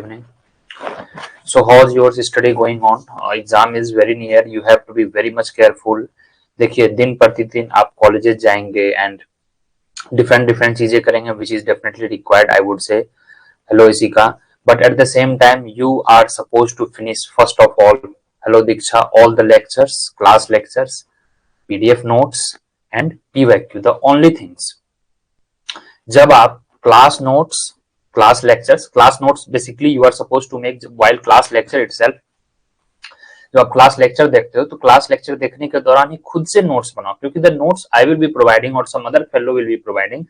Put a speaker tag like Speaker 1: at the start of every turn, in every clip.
Speaker 1: Evening. So how's your study going on? Exam is very near. You have to be very much careful. देखिए दिन प्रतिदिन आप colleges जाएंगे and different different चीजें करेंगे which is definitely required I would say hello Ishika but at the same time you are suppose to finish first of all hello Diksha all the lectures class lectures PDF notes and PYQ the only things जब आप class notes basically you are supposed to make while class lecture itself जब आप class lecture देखते हो तो class lecture देखने के दौरान ही खुद से नोट्स बनाओ क्योंकि the notes I will be providing और some other fellow will be providing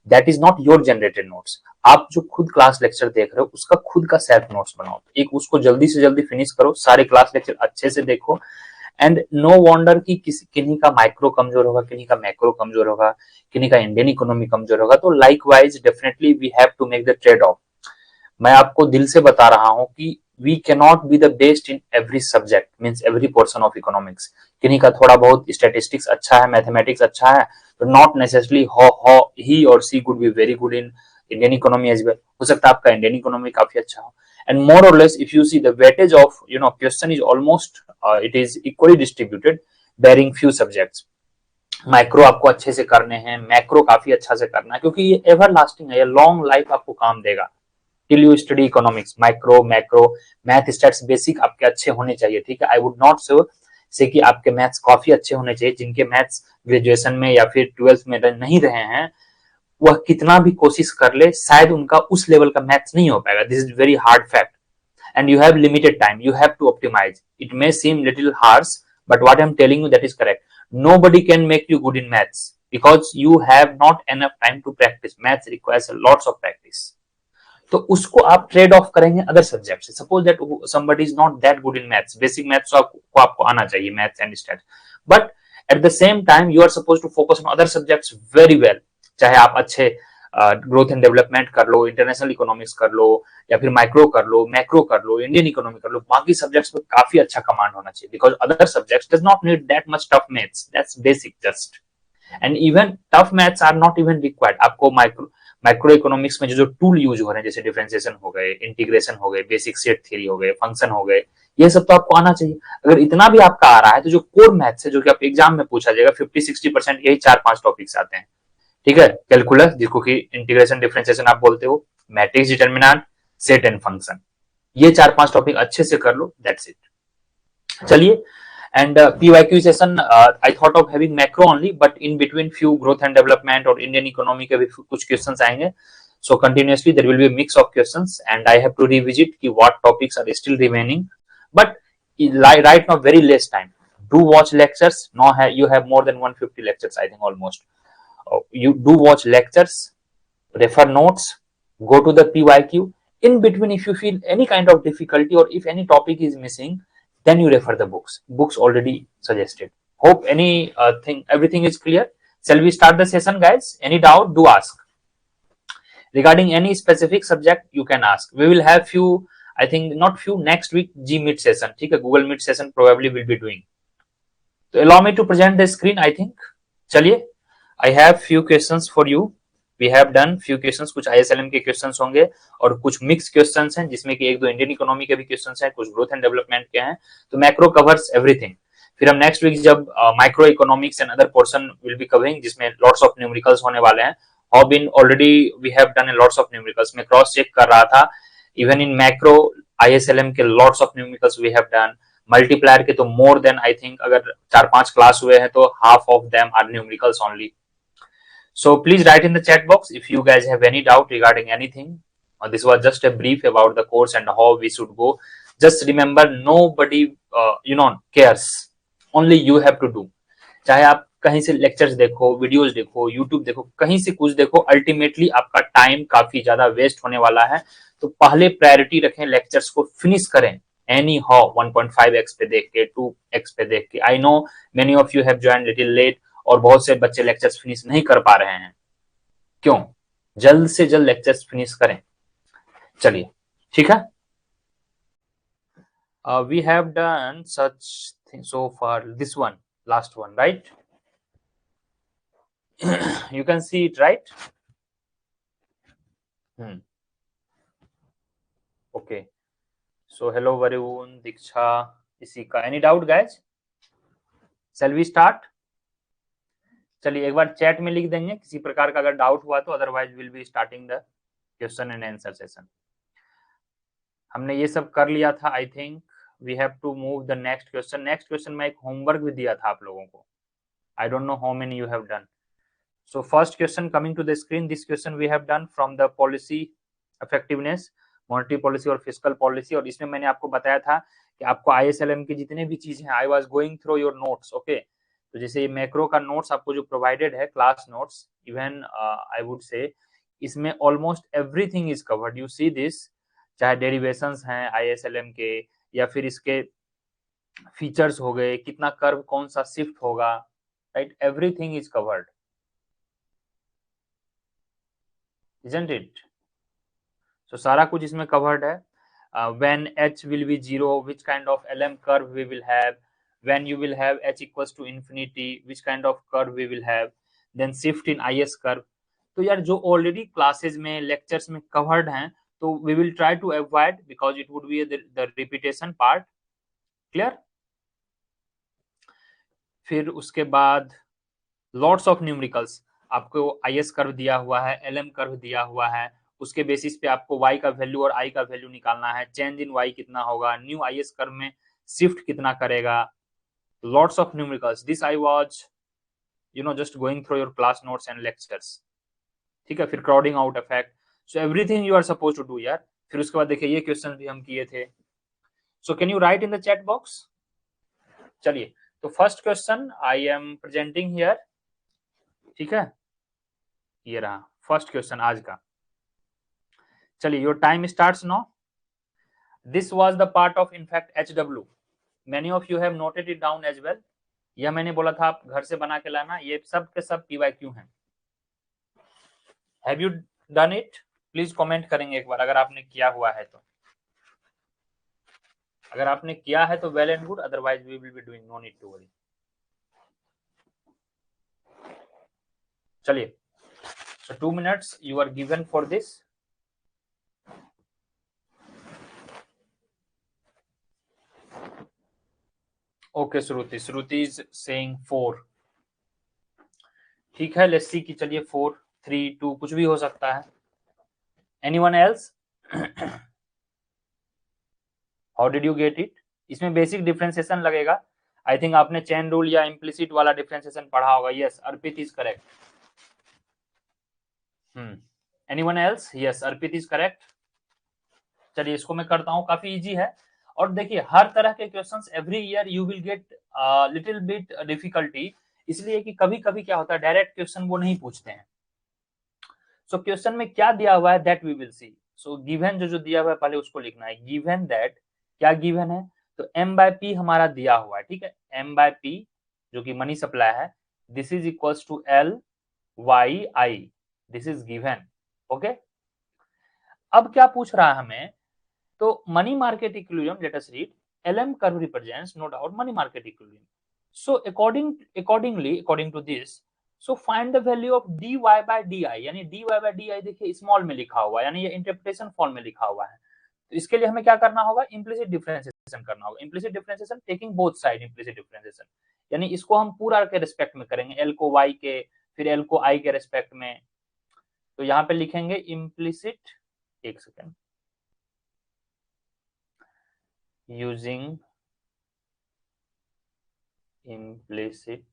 Speaker 1: that is not your generated notes आप जो खुद क्लास लेक्चर देख रहे हो उसका खुद का सेल्फ नोट्स बनाओ एक उसको जल्दी से जल्दी फिनिश करो सारे क्लास लेक्चर अच्छे से देखो एंड नो वॉन्डर की किन्हीं का माइक्रो कमजोर होगा किन्हीं का मैक्रो कमजोर होगा किन्हीं का इंडियन इकोनॉमी कमजोर होगा तो likewise definitely we have to make the trade off मैं आपको दिल से बता रहा हूं कि we cannot be the best in every subject means every portion of economics किन्हीं का थोड़ा बहुत स्टैटिस्टिक्स अच्छा है मैथमेटिक्स अच्छा है तो नॉट नेसेसरली हाउ ही और she could be very good in Indian economy as well हो सकता है आपका इंडियन इकोनॉमी काफी अच्छा हो and more or less if you see the weightage of question is almost it is equally distributed bearing few subjects micro आपको अच्छे से करने हैं मैक्रो काफी अच्छा से करना है क्योंकि ये एवर लास्टिंग है ये लॉन्ग लाइफ आपको काम देगा till you study economics micro macro math stats basic आपके अच्छे होने चाहिए ठीक है आई वुड नॉट से कि आपके मैथ्स काफी अच्छे होने चाहिए जिनके मैथ्स ग्रेजुएशन में या फिर 12th में नहीं रहे हैं वह कितना भी कोशिश कर ले शायद उनका उस लेवल का मैथ्स नहीं हो पाएगा this is very hard fact and you have limited time you have to optimise it may seem little harsh but what I am telling you that is correct nobody can make you good in maths because you have not enough time to practice maths requires lots of practice तो उसको आप trade off करेंगे other subject से suppose that somebody is not that good in maths basic maths को आपको आना चाहिए maths and stats but at the same time you are suppose to focus on other subjects very well चाहे आप अच्छे growth and development कर लो international economics कर लो या फिर माइक्रो कर लो मैक्रो कर लो इंडियन इकोनॉमी कर लो बाकी सब्जेक्ट्स में काफी अच्छा कमांड होना चाहिए because other subjects does not need that much tough maths that's basic just and even tough maths are not even required आपको माइक्रो इकोनॉमिक्स में जो टूल यूज हो रहे हैं जैसे डिफरेंशिएशन हो गए इंटीग्रेशन हो गए बेसिक सेट थ्योरी हो गए फंक्शन हो गए ये सब तो आपको आना चाहिए अगर इतना भी आपका आ रहा है तो जो कोर मैथ्स है जो कि आप एग्जाम में पूछा जाएगा 50-60% यही 4-5 टॉपिक्स आते हैं ठीक है कैलकुलस जिसको कि इंटीग्रेशन डिफरेंशिएशन आप बोलते हो matrix determinant set and function ये 4-5 टॉपिक अच्छे से कर लो दैट्स इट चलिए and PYQ session I thought of having macro only but in between few growth and development और Indian economy के भी कुछ questions आएंगे so continuously there will be a mix of questions and I have to revisit कि what topics are still remaining but right now very less time do watch lectures now you have more than 150 lectures I think almost you do watch lectures refer notes go to the PYQ in between if you feel any kind of difficulty or if any topic is missing then you refer the books already suggested hope everything is clear shall we start the session guys any doubt do ask regarding any specific subject you can ask we will have few I think not few next week Gmeet session ठीक है Google Meet session probably will be doing so allow me to present the screen I think चलिए I have few questions for you we have done few questions कुछ ISLM के questions होंगे और कुछ mixed questions हैं जिसमें कि एक दो इंडियन इकोनॉमी के भी questions हैं कुछ ग्रोथ एंड डेवलपमेंट के हैं तो मैक्रो कवर्स एवरीथिंग फिर हम नेक्स्ट वीक जब microeconomics and other portion will be covering जिसमें लॉट्स ऑफ न्यूमेरिकल्स होने वाले हैं how been already we have done lots of numericals मैं क्रॉस चेक कर रहा था इवन इन मैक्रो ISLM के lots of numericals we have done multiplier के तो मोर देन आई थिंक अगर 4-5 क्लास हुए हैं तो half of them are numericals only So please write in the chat box if you guys have any doubt regarding anything. This was just a brief about the course and how we should go. Just remember, nobody, cares. Only you have to do. चाहे आप कहीं से lectures देखो, videos देखो, YouTube देखो, कहीं से कुछ देखो, अल्टीमेटली आपका टाइम काफी ज्यादा वेस्ट होने वाला है. तो पहले प्रायोरिटी रखें, लेक्चर्स को फिनिश करें. Any how 1.5x पे देख के 2x पे देख के. I know many of you have joined little late. और बहुत से बच्चे लेक्चर्स फिनिश नहीं कर पा रहे हैं क्यों जल्द से जल्द लेक्चर्स फिनिश करें चलिए ठीक है we have done such thing so far this one last one right you can see it right okay, so hello Varun, Diksha, इसी का any doubt guys? Shall we start? चलिए एक बार चैट में लिख देंगे किसी प्रकार का अगर डाउट हुआ तो, otherwise will be starting the question and answer session. हमने ये सब कर लिया था। I think we have to move the next question. Next question में एक होमवर्क भी दिया था आप लोगों को। I don't know how many you have done. So first question coming to the screen, this question we have done from the policy effectiveness, monetary policy और fiscal policy, और इसमें मैंने आपको बताया था कि आपको ISLM की जितने भी चीजें हैं, I was going through your notes, okay? तो जैसे ये मैक्रो का नोट्स आपको जो प्रोवाइडेड है, class notes, even I would say इसमें almost everything is covered. You see this, चाहे डेरिवेशंस हैं ISLM के, या फिर इसके फीचर्स हो गए, कितना कर्व कौन सा शिफ्ट होगा, right? Everything is covered, isn't it? So सारा कुछ इसमें covered है। When h will be 0, which kind of LM curve we will have? When you will have h equals to infinity, which kind of curve we will have? Then shift in IS curve। तो यार जो already classes में, lectures में covered हैं, तो we will try to avoid because it would be the repetition part, clear? फिर उसके बाद lots of numericals, आपको IS कर्व दिया हुआ है, LM कर्व दिया हुआ है, उसके बेसिस पे आपको y का वैल्यू और i का वैल्यू निकालना है। चेंज इन y कितना होगा, न्यू IS कर्व में शिफ्ट कितना करेगा, lots of numericals. This I was just going through your class notes and lectures, ठीक है? फिर crowding out effect, so everything you are suppose to do यार। फिर उसके बाद देखिए ये क्वेश्चन भी हम किए थे। So can you write in the chat box? चलिए, तो first question I am presenting here, ठीक है? ये रहा फर्स्ट क्वेश्चन आज का। चलिए, your time starts now. This was the part of in fact HW, many of you have noted it down as well. यह मैंने बोला था आप घर से बना के लाना, ये सब के सब PYQ हैं। Have you done it? Please comment करेंगे एक बार अगर आपने किया हुआ है तो। अगर आपने किया है तो well and good, otherwise we will be doing, no need to worry. चलिए, so 2 minutes you are given for this। Okay Shruti is saying 4, ठीक है, लेट्स सी कि चलिए 4 3 2 कुछ भी हो सकता है। Anyone else? How did you get it? इसमें बेसिक डिफरेंशिएशन लगेगा। आई थिंक आपने चेन रूल या इम्प्लिसिट वाला डिफरेंशिएशन पढ़ा होगा। Yes, Arpit is correct. Anyone else? Yes, Arpit is correct. चलिए इसको मैं करता हूं, काफी इजी है। और देखिए हर तरह के questions every year you will get little bit difficulty, इसलिए कि कभी कभी क्या होता है डायरेक्ट क्वेश्चन वो नहीं पूछते हैं। सो क्वेश्चन में क्या दिया हुआ है that we will see. So given जो दिया हुआ है पहले उसको लिखना है। गिवन दैट, क्या गिवन है? तो m/p हमारा दिया हुआ है, ठीक है? m/p जो कि मनी सप्लाई है, this is equals to LYI, this is given, okay? अब क्या पूछ रहा है हमें? तो money market equilibrium, let us read, LM curve represents no doubt money market equilibrium. So according to this, so find the value of dy by di, यानी dy by di देखिए small में लिखा हुआ है, यानी ये इंटरप्रिटेशन फॉर्म में लिखा हुआ है। तो इसके लिए हमें क्या करना होगा? इम्प्लिसिट डिफरेंशिएशन करना होगा। Implicit differentiation taking both side implicit differentiation, यानी इसको हम पूरा के रिस्पेक्ट में करेंगे, L को y के, फिर L को i के रिस्पेक्ट में। तो यहाँ पे लिखेंगे इम्प्लिसिट, एक सेकेंड, using implicit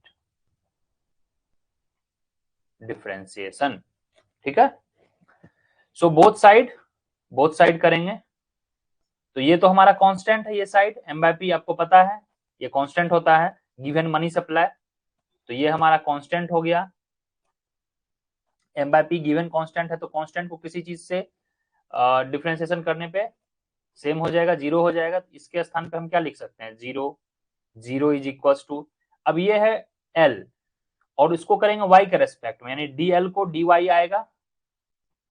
Speaker 1: differentiation, ठीक है? सो बोथ साइड करेंगे। तो ये तो हमारा कांस्टेंट है, ये साइड m/p आपको पता है ये कांस्टेंट होता है गिवन मनी सप्लाई, तो ये हमारा कांस्टेंट हो गया। m/p गिवन कांस्टेंट है, तो कांस्टेंट को किसी चीज से डिफरेंशिएशन करने पे सेम हो जाएगा, 0 हो जाएगा। इसके स्थान पे हम क्या लिख सकते हैं? 0 इज इक्वल्स टू, अब ये है L और इसको करेंगे y के रेस्पेक्ट में, यानी dl को dy आएगा,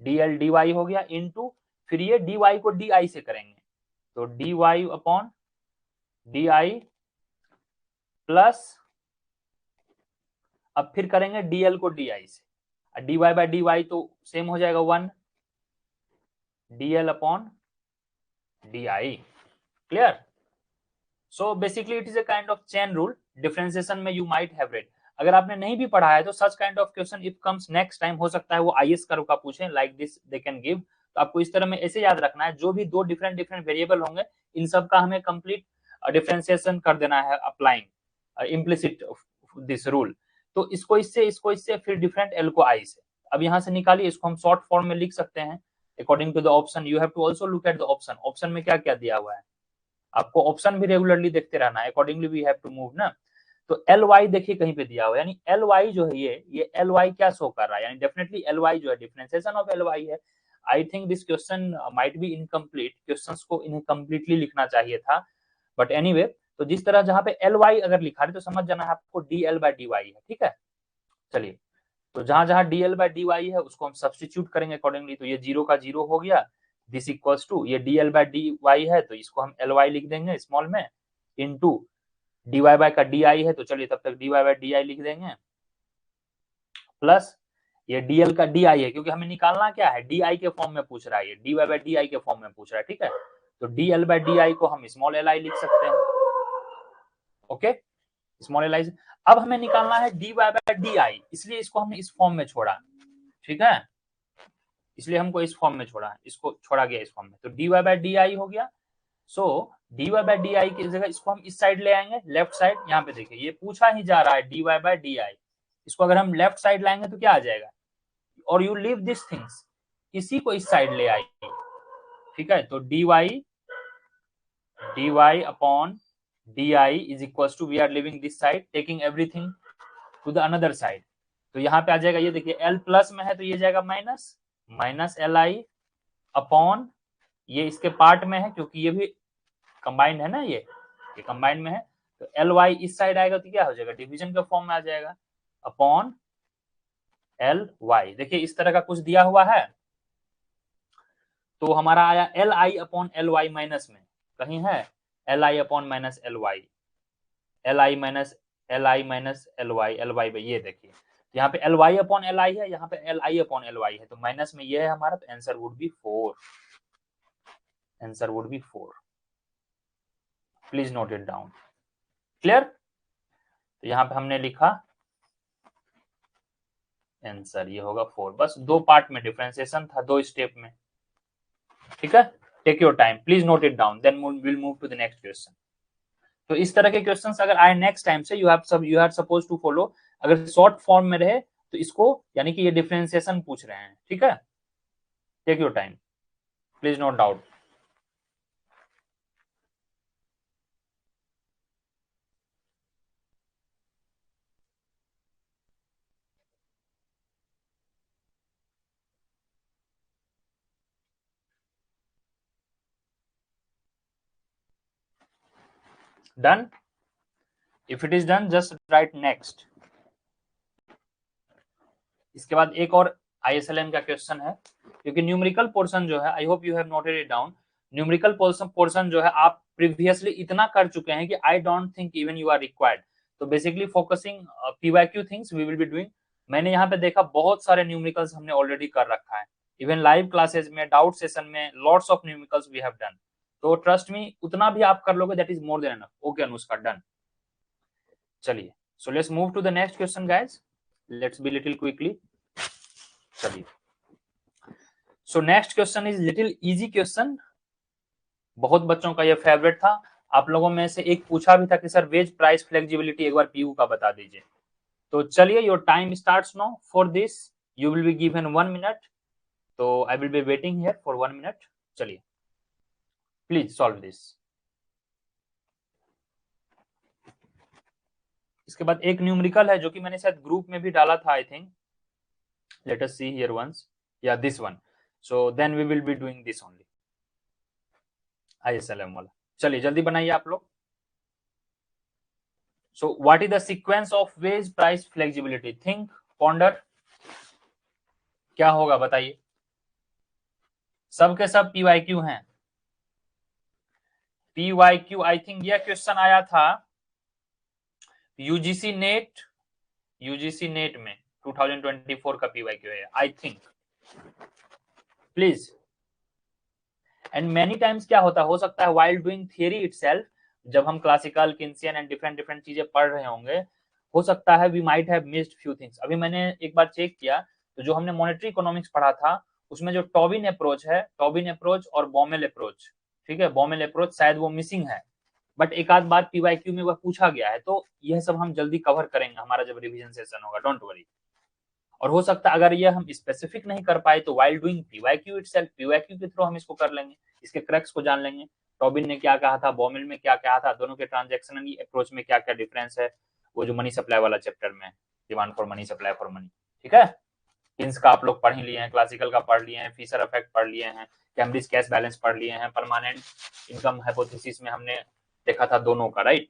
Speaker 1: dl dy हो गया, इनटू फिर ये dy को di से करेंगे, तो dy अपॉन di प्लस, अब फिर करेंगे dl को di से, dy बाय dy तो सेम हो जाएगा 1, dl upon DI. Clear? So basically it is a kind of chain rule. Differentiation में you might have read. अगर आपने नहीं भी पढ़ा है तो such kind of question if comes next time, हो सकता है वो IS कर्व का पूछें, like this they can give. तो आपको इस तरह में ऐसे याद रखना है, जो भी दो डिफरेंट डिफरेंट वेरिएबल होंगे इन सब का हमें कंप्लीट डिफरेंशिएशन कर देना है अप्लाइंग इम्प्लिसिट दिस रूल। तो इसको इससे फिर डिफरेंट एल को आई से। अब यहाँ से निकालिए, इसको हम शॉर्ट फॉर्म में लिख सकते हैं according to the option. You have to also look at the option. Option में क्या क्या दिया हुआ है, आपको ऑप्शन भी रेगुलरली देखते रहना है, accordingly we have to move ना। तो एल वाई देखिए कहीं पे दिया हुआ है, यानी एल वाई जो है ये एल वाई क्या शो कर रहा है, यानी डेफिनेटली एल वाई जो है डिफरेंशिएशन ऑफ एल वाई है। I think this question might be incomplete, questions को इन्हें कंप्लीटली लिखना चाहिए था, बट एनीवे तो जिस तरह जहां पे एल वाई अगर लिखा है तो समझ जाना है आपको D L by D Y है, ठीक है। चलिए, तो जहां जहां D L by D Y है उसको हम सब्सटीट्यूट करेंगे अकॉर्डिंगली, तो ये जीरो का जीरो हो गया, दिस इक्वल्स टू ये D L by D Y है तो इसको हम एल वाई लिख देंगे स्मॉल में, इनटू डी वाई बाई का डी आई है, तो चलिए तब तक D Y by D I लिख देंगे, प्लस ये डीएल का डी आई है, क्योंकि हमें निकालना क्या है, डी आई के फॉर्म में पूछ रहा है, ये D Y by D I के फॉर्म में पूछ रहा है, ठीक है। तो D L by D I को हम स्मॉल एल आई लिख सकते हैं, ओके, स्मॉल एल आई। अब हमें निकालना है D Y by D I, इसलिए इसको हमने इस फॉर्म में छोड़ा, ठीक है, इसलिए हमको इस फॉर्म में छोड़ा, इसको छोड़ा गया इस फॉर्म में। तो D Y by D I हो गया। सो D Y by D I की जगह इसको हम इस साइड ले आएंगे, लेफ्ट साइड। यहाँ पे देखिए ये पूछा ही जा रहा है D Y by D I, इसको अगर हम लेफ्ट साइड लाएंगे तो क्या आ जाएगा, और यू लीव दिस थिंग्स, इसी को इस साइड ले आएगी, ठीक है। तो D Y upon D I is equal to, we are leaving this side, taking everything to the another side. तो यहाँ पे आ जाएगा, ये देखिए एल प्लस में है तो ये जाएगा minus, minus L I upon, ये इसके पार्ट में है क्योंकि ये भी कंबाइंड है ना, ये कंबाइंड में है, तो एल वाई इस साइड आएगा तो क्या हो जाएगा, डिवीजन के फॉर्म में आ जाएगा, अपॉन एल वाई। देखिए इस तरह का कुछ दिया हुआ है, तो हमारा आया L I upon L Y minus में, कहीं है L I upon minus L Y, L I minus L Y, ये देखिए यहाँ पे L Y upon L I है, यहाँ पे L I upon L Y है, तो माइनस में ये है हमारा, तो answer would be 4, answer would be 4, please note it down. Clear? तो यहाँ पे हमने लिखा आंसर, ये होगा 4। बस दो पार्ट में डिफरेंशिएशन था, दो स्टेप में, ठीक है। Take your time, please note it down, then will move to the next question. तो इस तरह के क्वेश्चंस अगर आए नेक्स्ट टाइम से, you are suppose to follow, अगर शॉर्ट फॉर्म में रहे तो इसको, यानी कि ये डिफरेंशिएशन पूछ रहे हैं, ठीक है। Take your time, please note down. Done? If it is done just write next. इसके बाद एक और ISLM का क्वेश्चन है, क्योंकि न्यूमेरिकल पोर्शन जो है, I hope you have noted it down, numerical portion जो है आप प्रीवियसली इतना कर चुके हैं कि I don't think even you are required. तो basically focusing PYQ things we will be doing. मैंने यहाँ पे देखा बहुत सारे न्यूमेरिकल्स हमने ऑलरेडी कर रखा है, इवन लाइव क्लासेस में, डाउट सेशन में, lots of numericals we have done. तो ट्रस्ट मी, उतना भी आप कर लोगे that is more than enough. Okay Anushka, done. चलिए, so let's move to the next question guys, let's be little quickly. चलिए, so next question is little easy question, बहुत बच्चों का ये फेवरेट था। आप लोगों में से एक पूछा भी था कि सर वेज प्राइस फ्लेक्सिबिलिटी एक बार PU का बता दीजिए। तो चलिए, your time starts now, for this you will be given 1 minute, तो I will be waiting here for 1 minute. चलिए, प्लीज सॉल्व दिस। इसके बाद एक न्यूमेरिकल है जो कि मैंने शायद ग्रुप में भी डाला था, I think, let us see here once, या this one, so then we will be doing this only, ISLM वाला। चलिए जल्दी बनाइए आप लोग। So what is the sequence of wage price flexibility, think, ponder, क्या होगा बताइए। सबके सब PYQ हैं, PYQ। आई थिंक यह क्वेश्चन आया था यूजीसी नेट में 2024 का PYQ है, I think. Please and many times क्या होता हो सकता है व्हाइल डूइंग थियरी इटसेल्फ, जब हम classical Keynesian and different different चीजें पढ़ रहे होंगे, हो सकता है we might have missed few things. अभी मैंने एक बार चेक किया तो जो हमने मॉनेटरी इकोनॉमिक्स पढ़ा था उसमें जो टॉबिन अप्रोच है, टॉबिन अप्रोच और बॉमेल अप्रोच, ठीक है, बॉमेल अप्रोच शायद वो मिसिंग है, बट एक आध बार पीवाईक्यू में वह पूछा गया है, तो यह सब हम जल्दी कवर करेंगे हमारा जब रिवीजन सेशन होगा, डोंट वरी। और हो सकता है अगर ये हम स्पेसिफिक नहीं कर पाए तो while doing PYQ itself, PYQ के थ्रू हम इसको कर लेंगे, इसके क्रैक्स को जान लेंगे, टॉबिन ने क्या कहा था, बॉमेल में क्या कहा था, दोनों के ट्रांजेक्शनल अप्रोच में क्या क्या डिफरेंस है, वो जो मनी सप्लाई वाला चैप्टर में, demand for money supply for money, ठीक है। किन्स का आप लोग पढ़ ही लिए हैं, क्लासिकल का पढ़ लिए हैं, फिशर इफेक्ट पढ़ लिए हैं, कैम्ब्रिज कैश बैलेंस पढ़ लिए हैं, परमानेंट इनकम हाइपोथेसिस में हमने देखा था दोनों का, राइट,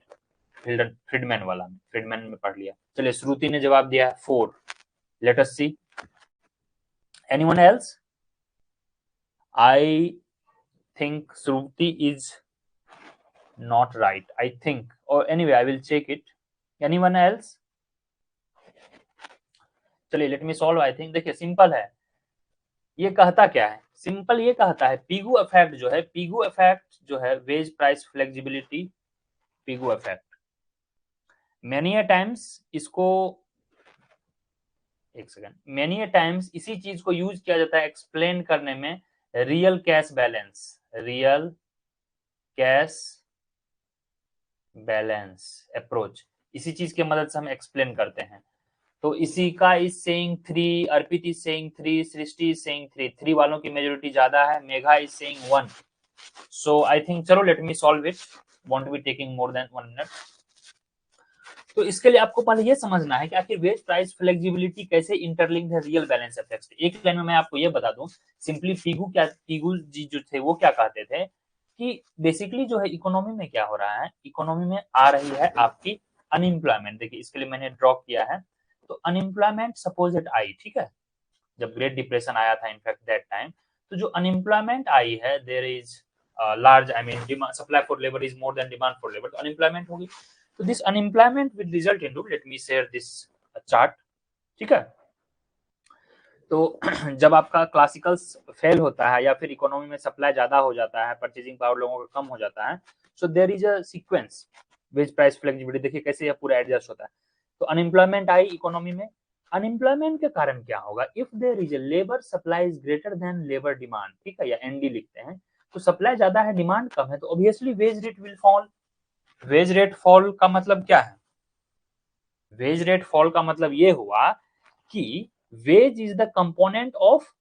Speaker 1: फ्रीडमैन वाला, फ्रीडमैन में पढ़ लिया। चलिए श्रुति ने जवाब दिया है 4, let us see anyone else? I think Shruti is not right, I think, or anyway I will check it. Anyone else? चलिए late me solve. I think देखिए सिंपल है, ये कहता क्या है, सिंपल ये कहता है पीगू इफेक्ट जो है, पीगू इफेक्ट जो है wage price flexibility, Pigou effect many a times, इसको एक सेकेंड, मेनी अ टाइम्स इसी चीज को यूज किया जाता है एक्सप्लेन करने में real cash balance, real cash balance approach, इसी चीज की मदद से हम एक्सप्लेन करते हैं। तो इसी का is saying 3, Arpit is saying 3, Srishti is saying 3, 3 वालों की मेजोरिटी ज्यादा है, Megha is saying 1। So I think चलो let me solve it, won't be taking more than 1 minute. तो इसके लिए आपको पहले ये समझना है कि आखिर वेज प्राइस फ्लेक्सिबिलिटी कैसे इंटरलिंक्ड है रियल बैलेंस अफेक्ट से। एक लाइन में मैं आपको ये बता दूं, सिंपली पीगू जी जो थे वो क्या कहते थे कि बेसिकली जो है इकोनॉमी में क्या हो रहा है, इकोनॉमी में आ रही है आपकी अनएम्प्लॉयमेंट। देखिए इसके लिए मैंने ड्रॉ किया है, तो अनएम्प्लॉयमेंट सपोज इट आई, ठीक है, जब ग्रेट डिप्रेशन आया था इनफैक्ट दैट टाइम, तो जो अनएम्प्लॉयमेंट आई है there is large, I mean supply for labour is more than demand for labour, तो अनएम्प्लॉयमेंट होगी। तो this unemployment will result into, let me share this chart, ठीक है। तो जब आपका क्लासिकल फेल होता है या फिर इकोनॉमी में सप्लाई ज्यादा हो जाता है, परचेजिंग पावर लोगों का कम हो जाता है, so there is a sequence wage price flexibility, देखिए कैसे यह पूरा एडजस्ट होता है। तो अनएम्प्लॉयमेंट आई इकोनॉमी में, अनएम्प्लॉयमेंट के कारण क्या होगा, if there is a labour supply is greater than labour demand, ठीक है, या एनडी लिखते हैं, तो सप्लाई ज्यादा है डिमांड कम है, तो obviously wage rate will fall. Wage rate fall का मतलब क्या है, वेज रेट फॉल का मतलब ये हुआ कि wage is the component of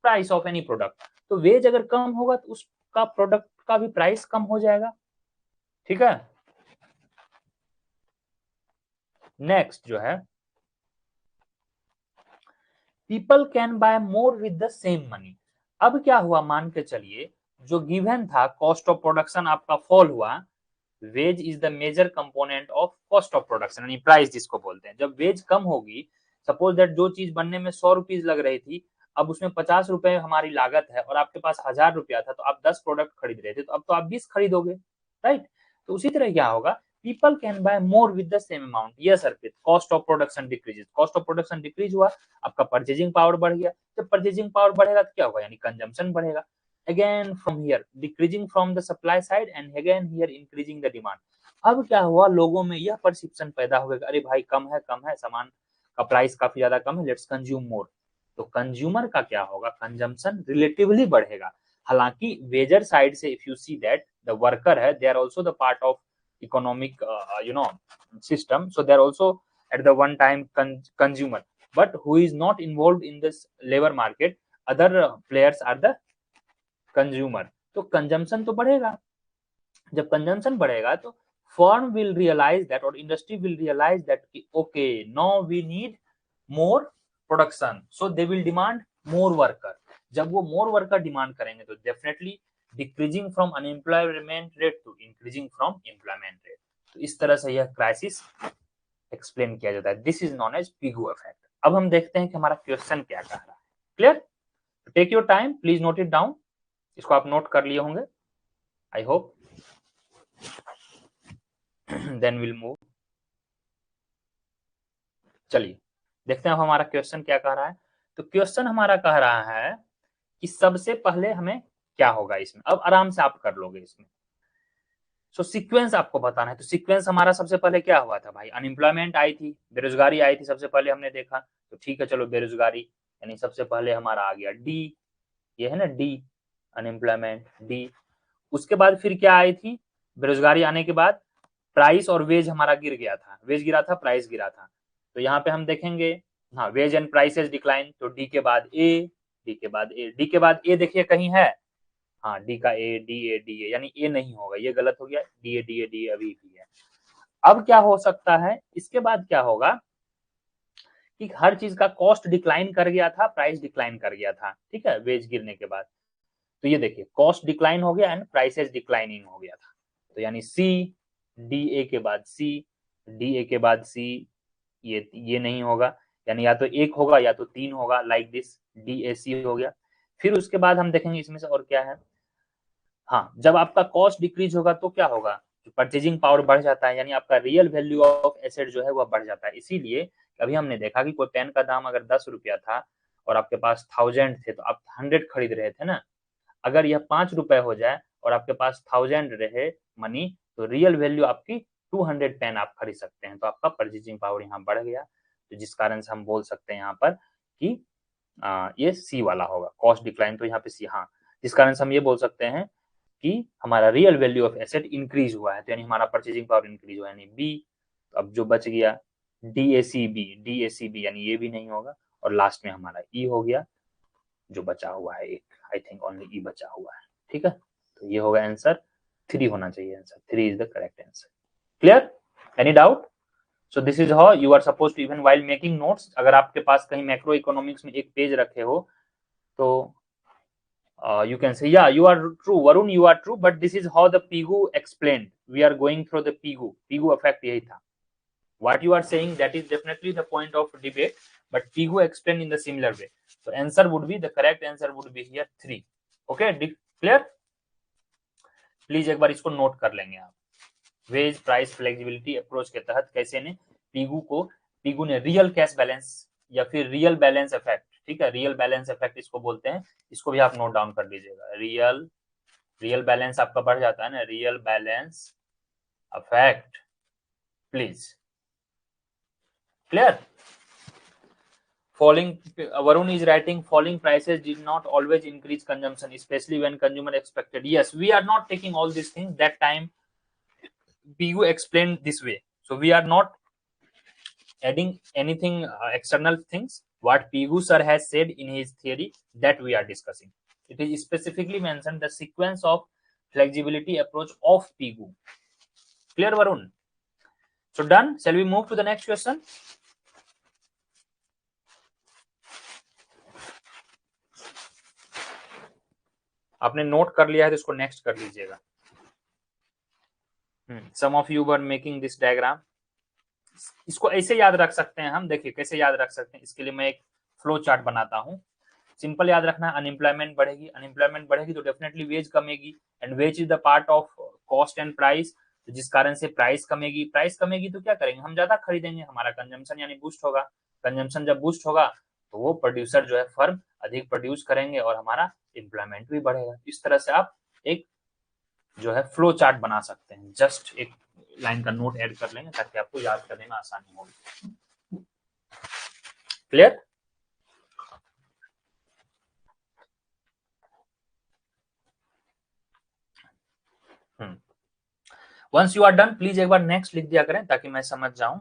Speaker 1: price of any product, तो वेज अगर कम होगा तो उसका प्रोडक्ट का भी प्राइस कम हो जाएगा, ठीक है। नेक्स्ट जो है people can buy more with the same money. अब क्या हुआ, मान के चलिए जो गिवन था कॉस्ट ऑफ प्रोडक्शन आपका फॉल हुआ, wage is the major component of cost of production यानी प्राइस जिसको बोलते हैं। जब वेज कम होगी, सपोज दैट जो चीज बनने में 100 रुपीज लग रही थी, अब उसमें 50 रुपए हमारी लागत है और आपके पास 1000 रुपया था, तो आप 10 प्रोडक्ट खरीद रहे थे, तो अब तो आप 20 खरीदोगे, राइट। तो उसी तरह क्या होगा, people can buy more with the same amount, yes Arpit, cost of production decreases, cost of production decrease हुआ, आपका परचेजिंग पावर बढ़ गया, जब परचेजिंग पावर बढ़ेगा तो क्या होगा, यानी कंजम्पशन बढ़ेगा, again from here decreasing from the supply side and again here increasing the demand। अब क्या हुआ, लोगों में यह परसेप्शन पैदा हो गया, अरे भाई कम है सामान का प्राइस काफी ज्यादा कम है, लेट्स कंज्यूम मोर। तो कंज्यूमर का क्या होगा, कंजम्पशन रिलेटिवली बढ़ेगा। हालांकि वेजर साइड से if you see that the worker है, they are also the part of economic system, so they are also at the one time consumer, but who is not involved in this labor market, other players are the consumer. तो consumption तो बढ़ेगा, जब consumption बढ़ेगा तो firm will realise that और industry will realise that कि okay now we need more production, so they will demand more worker. जब वो मोर वर्कर डिमांड करेंगे तो definitely decreasing from unemployment rate to increasing from employment rate. तो इस तरह से यह क्राइसिस एक्सप्लेन किया जाता है, this is known as Pigou effect. अब हम देखते हैं कि हमारा क्वेश्चन क्या कह रहा है, clear, take your time, please note it down, इसको आप नोट कर लिए होंगे I hope, then will move. चलिए देखते हैं हमारा क्वेश्चन क्या कह रहा है। तो क्वेश्चन हमारा कह रहा है कि सबसे पहले हमें क्या होगा इसमें, अब आराम से आप कर लोगे इसमें। सो सीक्वेंस आपको बताना है, तो सीक्वेंस हमारा सबसे पहले क्या हुआ था भाई, अनएम्प्लॉयमेंट आई थी, बेरोजगारी आई थी सबसे पहले हमने देखा, तो ठीक है चलो बेरोजगारी, यानी सबसे पहले हमारा आ गया डी, ये है ना डी, अनएम्प्लॉयमेंट डी। उसके बाद फिर क्या आई थी, बेरोजगारी आने के बाद प्राइस और वेज हमारा गिर गया था, वेज गिरा था, प्राइस गिरा था, तो यहाँ पे हम देखेंगे, हाँ वेज एंड प्राइसेस डिक्लाइन, तो डी के बाद ए, डी के बाद ए, डी के बाद ए देखिए कहीं है, हाँ डी का ए, डी ए, डी ए, यानी ए नहीं होगा, ये गलत हो गया, D A, D A, D A अभी भी है। अब क्या हो सकता है, इसके बाद क्या होगा कि हर चीज का कॉस्ट डिक्लाइन कर गया था, प्राइस डिक्लाइन कर गया था, ठीक है, वेज गिरने के बाद, तो ये देखिए कॉस्ट डिक्लाइन हो गया एंड प्राइसेस डिक्लाइनिंग हो गया था, तो यानी सी, डी ए के बाद सी, डी ए के बाद सी, ये नहीं होगा, यानी या तो एक होगा या तो तीन होगा, लाइक दिस, डी ए सी हो गया। फिर उसके बाद हम देखेंगे इसमें से और क्या है, हाँ जब आपका कॉस्ट डिक्रीज होगा तो क्या होगा, परचेजिंग पावर बढ़ जाता है, यानी आपका रियल वैल्यू ऑफ एसेट जो है वह बढ़ जाता है। इसीलिए अभी हमने देखा कि कोई पेन का दाम अगर 10 रुपया था और आपके पास 1000 थे, तो आप 100 खरीद रहे थे ना, अगर यह 5 रुपए हो जाए और आपके पास 1000 रहे मनी, तो रियल वैल्यू आपकी 200 पेन आप खरीद सकते हैं, तो आपका परचेजिंग पावर यहाँ बढ़ गया, तो जिस कारण से हम बोल सकते हैं यहाँ पर कि ये सी वाला होगा, कॉस्ट डिक्लाइन, तो यहाँ पे सी, हाँ जिस कारण से हम ये बोल सकते हैं कि हमारा real value of asset increase हुआ है, तो यानी हमारा परचेजिंग पावर इंक्रीज हुआ है, यानी बी। तो अब जो बच गया D A C B, D A C B यानी ये भी नहीं होगा, और लास्ट में हमारा ई हो गया, जो बचा हुआ है एक, आई थिंक ओनली ई बचा हुआ है, ठीक है, तो ये होगा आंसर, थ्री होना चाहिए, answer three is the correct answer. Clear, any doubt? So this is how you are suppose to, even while making notes, अगर आपके पास कहीं मैक्रो इकोनॉमिक्स में एक पेज रखे हो, तो you can say yeah you are true Varun, you are true, but this is how the Pigou explained, we are going through the Pigou effect, yahi tha, what you are saying that is definitely the point of debate, but Pigou explained in the similar way, so answer would be, the correct answer would be here 3। okay, clear, please एक बार इसको note कर लेंगे आप, veg price flexibility approach के तहत कैसे ने Pigou ने रियल कैश बैलेंस या फिर रियल बैलेंस इफेक्ट, ठीक है, रियल बैलेंस इफेक्ट इसको बोलते हैं, इसको भी आप नोट डाउन कर लीजिएगा, रियल बैलेंस आपका बढ़ जाता है ना, real balance effect, please, clear. Falling, Varun is writing, falling prices did not always increase consumption, especially when consumer expected. Yes, we are not taking all these things. That time, BU explained this way. So we are not adding anything external things. What Pigu sir has said in his theory, that we are discussing. It is specifically mentioned the sequence of flexibility approach of Pigu. Clear, Varun? So done. Shall we move to the next question? आपने note कर लिया है तो इसको next कर लीजिएगा। Some of you were making this diagram, इसको ऐसे याद रख सकते हैं हम, देखिए कैसे याद रख सकते हैं, इसके लिए मैं एक फ्लो चार्ट बनाता हूँ। सिंपल याद रखना है, अनएम्प्लॉयमेंट बढ़ेगी, अनएम्प्लॉयमेंट बढ़ेगी तो डेफिनेटली वेज कमेगी, and wage is the part of cost and price, तो जिस कारण से प्राइस कमेगी, प्राइस कमेगी तो क्या करेंगे, हम ज्यादा खरीदेंगे, हमारा कंजम्पशन यानी बूस्ट होगा, कंजम्पशन जब बूस्ट होगा तो वो प्रोड्यूसर जो है फर्म अधिक प्रोड्यूस करेंगे और हमारा एम्प्लॉयमेंट भी बढ़ेगा। इस तरह से आप एक जो है फ्लो चार्ट बना सकते हैं, जस्ट एक लाइन का नोट ऐड कर लेंगे ताकि आपको याद करने में आसानी होगी। Clear? Once you are done please एक बार नेक्स्ट लिख दिया करें ताकि मैं समझ जाऊं।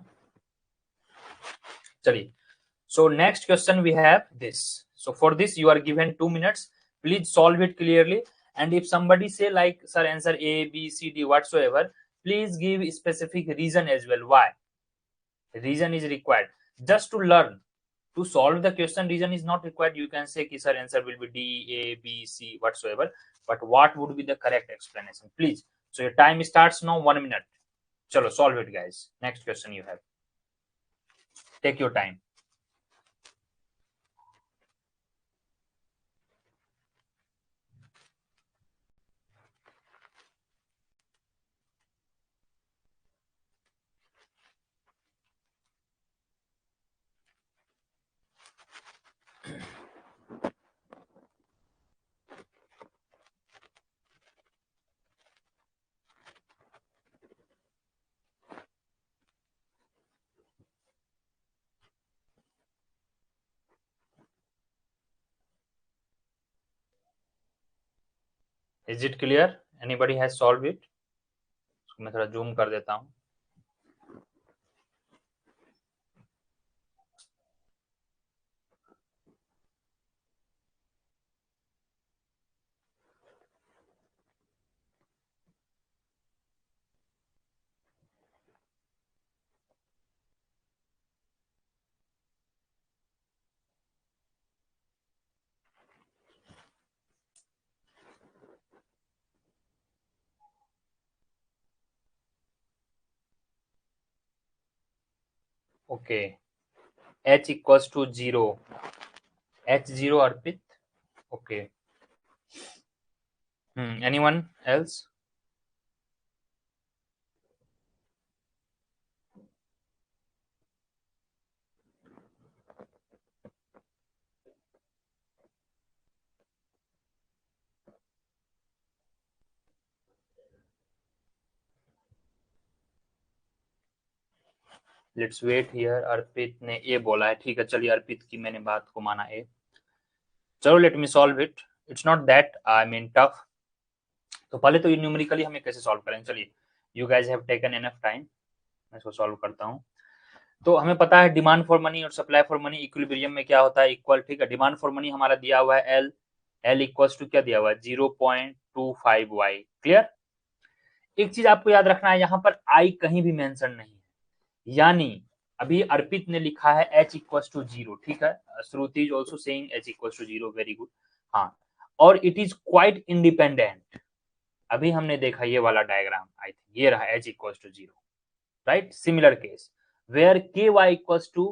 Speaker 1: चलिए, so next question we have this, so for this you are given 2 minutes, please solve it clearly, and if somebody say like sir answer A B C D whatsoever, please give specific reason as well, why reason is required, just to learn. To solve the question reason is not required, you can say ki sir answer will be D A B C whatsoever, but what would be the correct explanation, please. So your time starts now, 1 minute. Chalo solve it guys, next question you have, take your time. Is it clear? Anybody has solve it? मैं थोड़ा zoom कर देता हूँ। Okay, h equals to 0, h0 Arpit. Okay, anyone else? Let's wait here. Arpit ने A बोला है, ठीक है, चलिए अर्पित की मैंने बात को माना ए। चलो let me solve it, it's not that I mean tough. तो पहले तो ये न्यूमेरिकली हमें कैसे सॉल्व करेंगे, चलिए you guys have taken enough time, मैं इसको सॉल्व करता हूँ। तो हमें पता है डिमांड फॉर मनी और सप्लाई फॉर मनी इक्विलिब्रियम में क्या होता है, इक्वल, ठीक है। डिमांड फॉर मनी हमारा दिया हुआ है एल, एल इक्वल्स टू क्या दिया हुआ है 0.25 वाई, क्लियर। एक चीज आपको याद रखना है, यहाँ पर आई कहीं भी मेंशन नहीं है, यानी अभी अर्पित ने लिखा है h इक्वल्स टू 0, ठीक है। Shruti is also saying h equals to 0, very good. हाँ, और इट इज क्वाइट इंडिपेंडेंट। अभी हमने देखा ये वाला डायग्राम, आई थिंक ये रहा h equals to 0, right. Similar case where ky equals to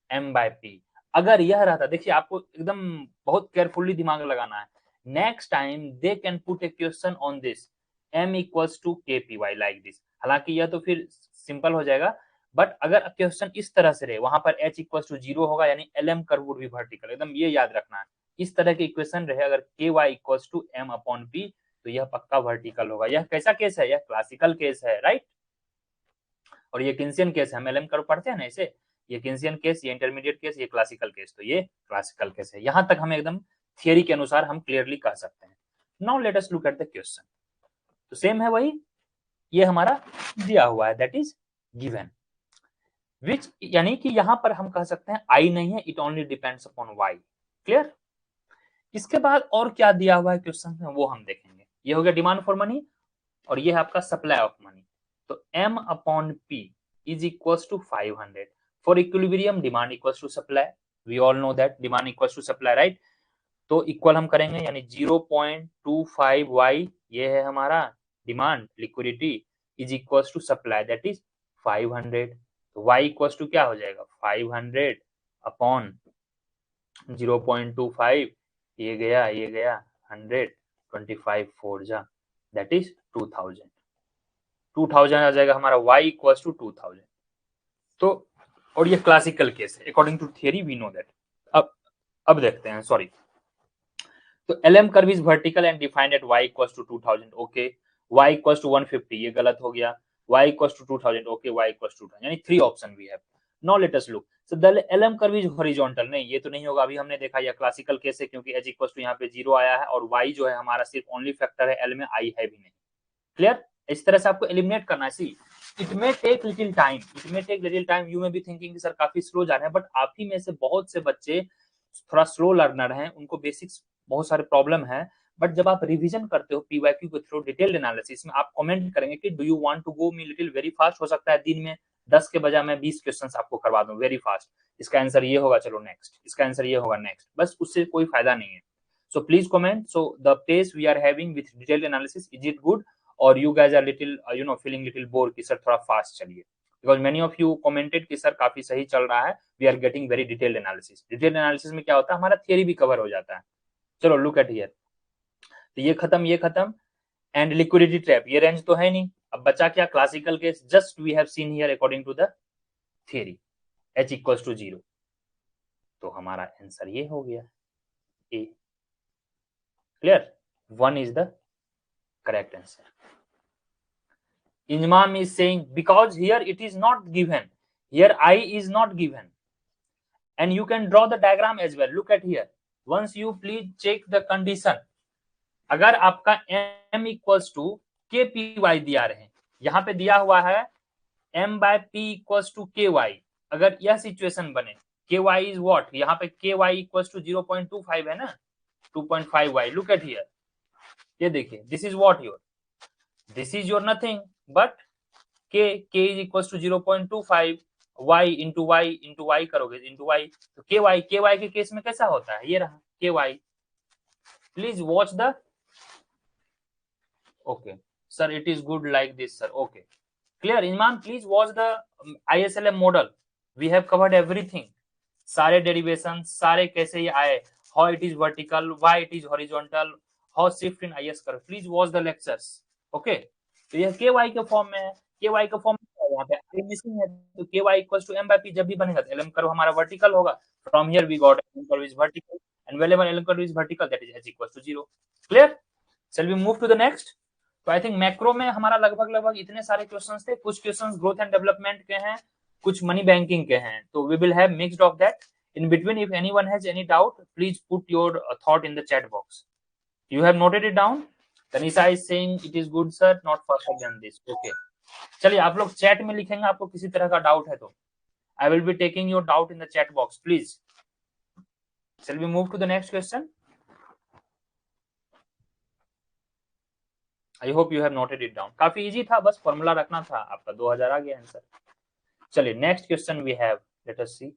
Speaker 1: m by p। अगर यह रहता, देखिए आपको एकदम बहुत केयरफुली दिमाग लगाना है, next time they can put a question on this m equals to kpy like this. हालांकि यह तो फिर सिंपल हो जाएगा, बट अगर क्वेश्चन इस तरह से रहे, वहां पर h इक्वल्स टू 0 होगा, यानी lm curve would be vertical, एकदम ये याद रखना है। इस तरह के इक्वेशन रहे अगर ky equals to m upon p, तो यह पक्का वर्टिकल होगा। यह कैसा केस है, यह क्लासिकल केस है, राइट। और ये किंसियन केस है, हम एलएम कर्व पढ़ते हैं ना इसे, ये किंसियन केस, ये इंटरमीडिएट केस, ये क्लासिकल केस, तो ये क्लासिकल केस है। यहां तक हम एकदम थियरी के अनुसार हम क्लियरली कह सकते हैं। Now let us look at the question. तो सेम है वही, ये हमारा दिया हुआ है, दैट इज गिवन, विच, यानी कि यहां पर हम कह सकते हैं आई नहीं है, it only depends upon Y, clear. इसके बाद और क्या दिया हुआ है क्वेश्चन में वो हम देखेंगे। ये हो गया डिमांड फॉर मनी, और ये है आपका सप्लाई ऑफ मनी। तो m upon p is equals to 500 for equilibrium demand equals to supply, we all know that demand equals to supply, right. तो इक्वल हम करेंगे, यानी 0.25 y ये है हमारा demand liquidity, is equals to supply that is 500। तो y equals to क्या हो जाएगा 500 अपॉन 0.25, ये गया 100, 25 4 जा, दैट इज 2000, 2000 आ जाएगा हमारा y इक्वल्स टू 2000। तो और ये क्लासिकल केस है, according to theory we know that. अब देखते हैं, सॉरी। तो LM curve is vertical and defined at y equals to 2000, okay. y equals to 150, ये गलत हो गया। y equals to 2000, okay, y equals to 2000, यानी 3 option we have. Now let us look, so the LM curve is horizontal, नहीं ये तो नहीं होगा, अभी हमने देखा ये क्लासिकल केस है, क्योंकि h इक्वल्स टू यहाँ पे 0 आया है, और y जो है हमारा सिर्फ ओनली फैक्टर है, l में i है भी नहीं, क्लियर। इस तरह से आपको एलिमिनेट करना है। See it may take little time, it may take little time, you may be thinking sir काफी स्लो जा रहे हैं, बट आप ही में से बहुत से बच्चे थोड़ा स्लो लर्नर हैं, उनको बेसिक्स बहुत सारे प्रॉब्लम है, बट जब आप रिवीजन करते हो पीवाईक्यू को थ्रू डिटेल्ड एनालिसिस में, आप कमेंट करेंगे कि do you want to go me little very fast, हो सकता है दिन में 10 के बजाय मैं 20 क्वेश्चंस आपको करवा दूं वेरी फास्ट, इसका आंसर ये होगा, चलो नेक्स्ट, इसका आंसर ये होगा नेक्स्ट, बस उससे कोई फायदा नहीं है। So please comment. So the pace we are having with detailed analysis, is it good, or you guys are little feeling little bored कि सर थोड़ा फास्ट चलिए, because many of you commented कि सर काफी सही चल रहा है, we are getting very detailed analysis। detailed analysis में क्या होता है, हमारा थियरी भी कवर हो जाता है। चलो लुक एट हियर, तो ये खत्म, एंड लिक्विडिटी ट्रैप, ये रेंज तो है नहीं, अब बचा क्या classical case, just we have seen here according to the theory h equals to 0, तो हमारा आंसर ये हो गया A, clear, 1 is the correct answer. Inmam is saying because here it is not given, here I is not given, and you can draw the diagram as well. Look at here, once you please check the condition, अगर आपका m equals to K P Y दिया रहे, यहाँ पे दिया हुआ है m by P equals to K Y, अगर यह सिचुएशन बने के वाई इज व्हाट, यहाँ पे के वाई इक्वल्स टू 0.25 है ना, 2.5 वाई, लुक एट हियर, ये देखिए this is what your, this is your nothing but K is equals to 0.25 y into Y करोगे इंटू वाई, तो के वाई के केस में कैसा होता है, ये रहा K Y. Please watch the, okay sir, it is good like this sir, okay clear Imam, please watch the ISLM model, we have covered everything, सारे डेरिवेशन सारे कैसे ये आए, how it is vertical, why it is horizontal, how shift in IS curve, please watch the lectures, okay। तो यह के Y के form में है, के वाई का फॉर्म यहाँ पे आई मिसिंग है, तो K Y equals to M by P जब भी बनेगा तो एलएम कर्व हमारा वर्टिकल होगा, from here we got LM curve is vertical and whenever LM curve is vertical that is H equals to 0, clear. Shall we move to the next. तो I think macro में हमारा लगभग इतने सारे questions थे, कुछ questions growth and development के हैं, कुछ मनी बैंकिंग के हैं, तो we will have mixed of that in between. If anyone has any doubt, please put your thought in the chat box. You have noted it down? Tanisha is saying it is good sir, not faster than this, okay। चलिए आप लोग chat में लिखेंगे आपको किसी तरह का doubt है तो, I will be taking your doubt in the chat box, please। Shall we move to the next question? I hope you have noted it down। काफी इजी था, बस फॉर्मूला रखना था, आपका 2000 आ गया आंसर। चलिए next question we have, let us see.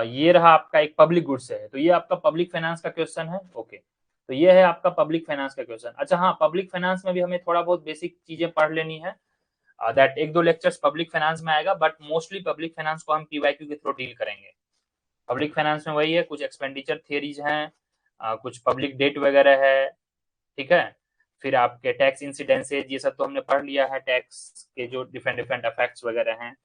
Speaker 1: ये रहा आपका एक पब्लिक गुड्स है, तो ये आपका पब्लिक फाइनेंस का क्वेश्चन है, ओके। तो ये है आपका पब्लिक फाइनेंस का क्वेश्चन। अच्छा हाँ, पब्लिक फाइनेंस में भी हमें थोड़ा बहुत बेसिक चीजें पढ़ लेनी है, दैट एक दो लेक्चर्स पब्लिक फाइनेंस में आएगा, बट मोस्टली पब्लिक फाइनेंस को हम पीवाईक्यू के थ्रू डील करेंगे। पब्लिक फाइनेंस में वही है, कुछ एक्सपेंडिचर थियरीज हैं, कुछ पब्लिक डेट वगैरह है, ठीक है, फिर आपके टैक्स इंसिडेंसेज, ये सब तो हमने पढ़ लिया है, टैक्स के जो डिफरेंट डिफरेंट इफेक्ट्स वगैरह हैं।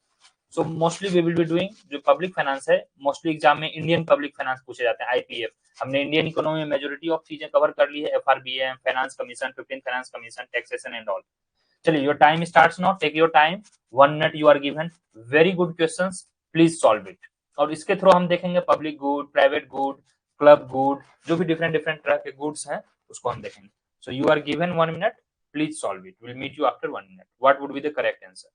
Speaker 1: So mostly we will be doing जो पब्लिक फाइनेंस है, मोस्टली एग्जाम में इंडियन पब्लिक फाइनेंस पूछे जाते हैं, आईपीएफ। हमने इंडियन इकोनॉमी में मेजोरिटी ऑफ चीजें कवर कर ली है, FRBM, finance commission, 15 finance commission, taxation and all. चलिए your time starts now, take your time, 1 minute you are given, very good questions, please solve it. और इसके through हम देखेंगे public good, private good, club good, जो भी different different तरह के goods हैं उसको हम देखेंगे। So you are given 1 minute, please solve it, will meet you after 1 minute. What would be the correct answer?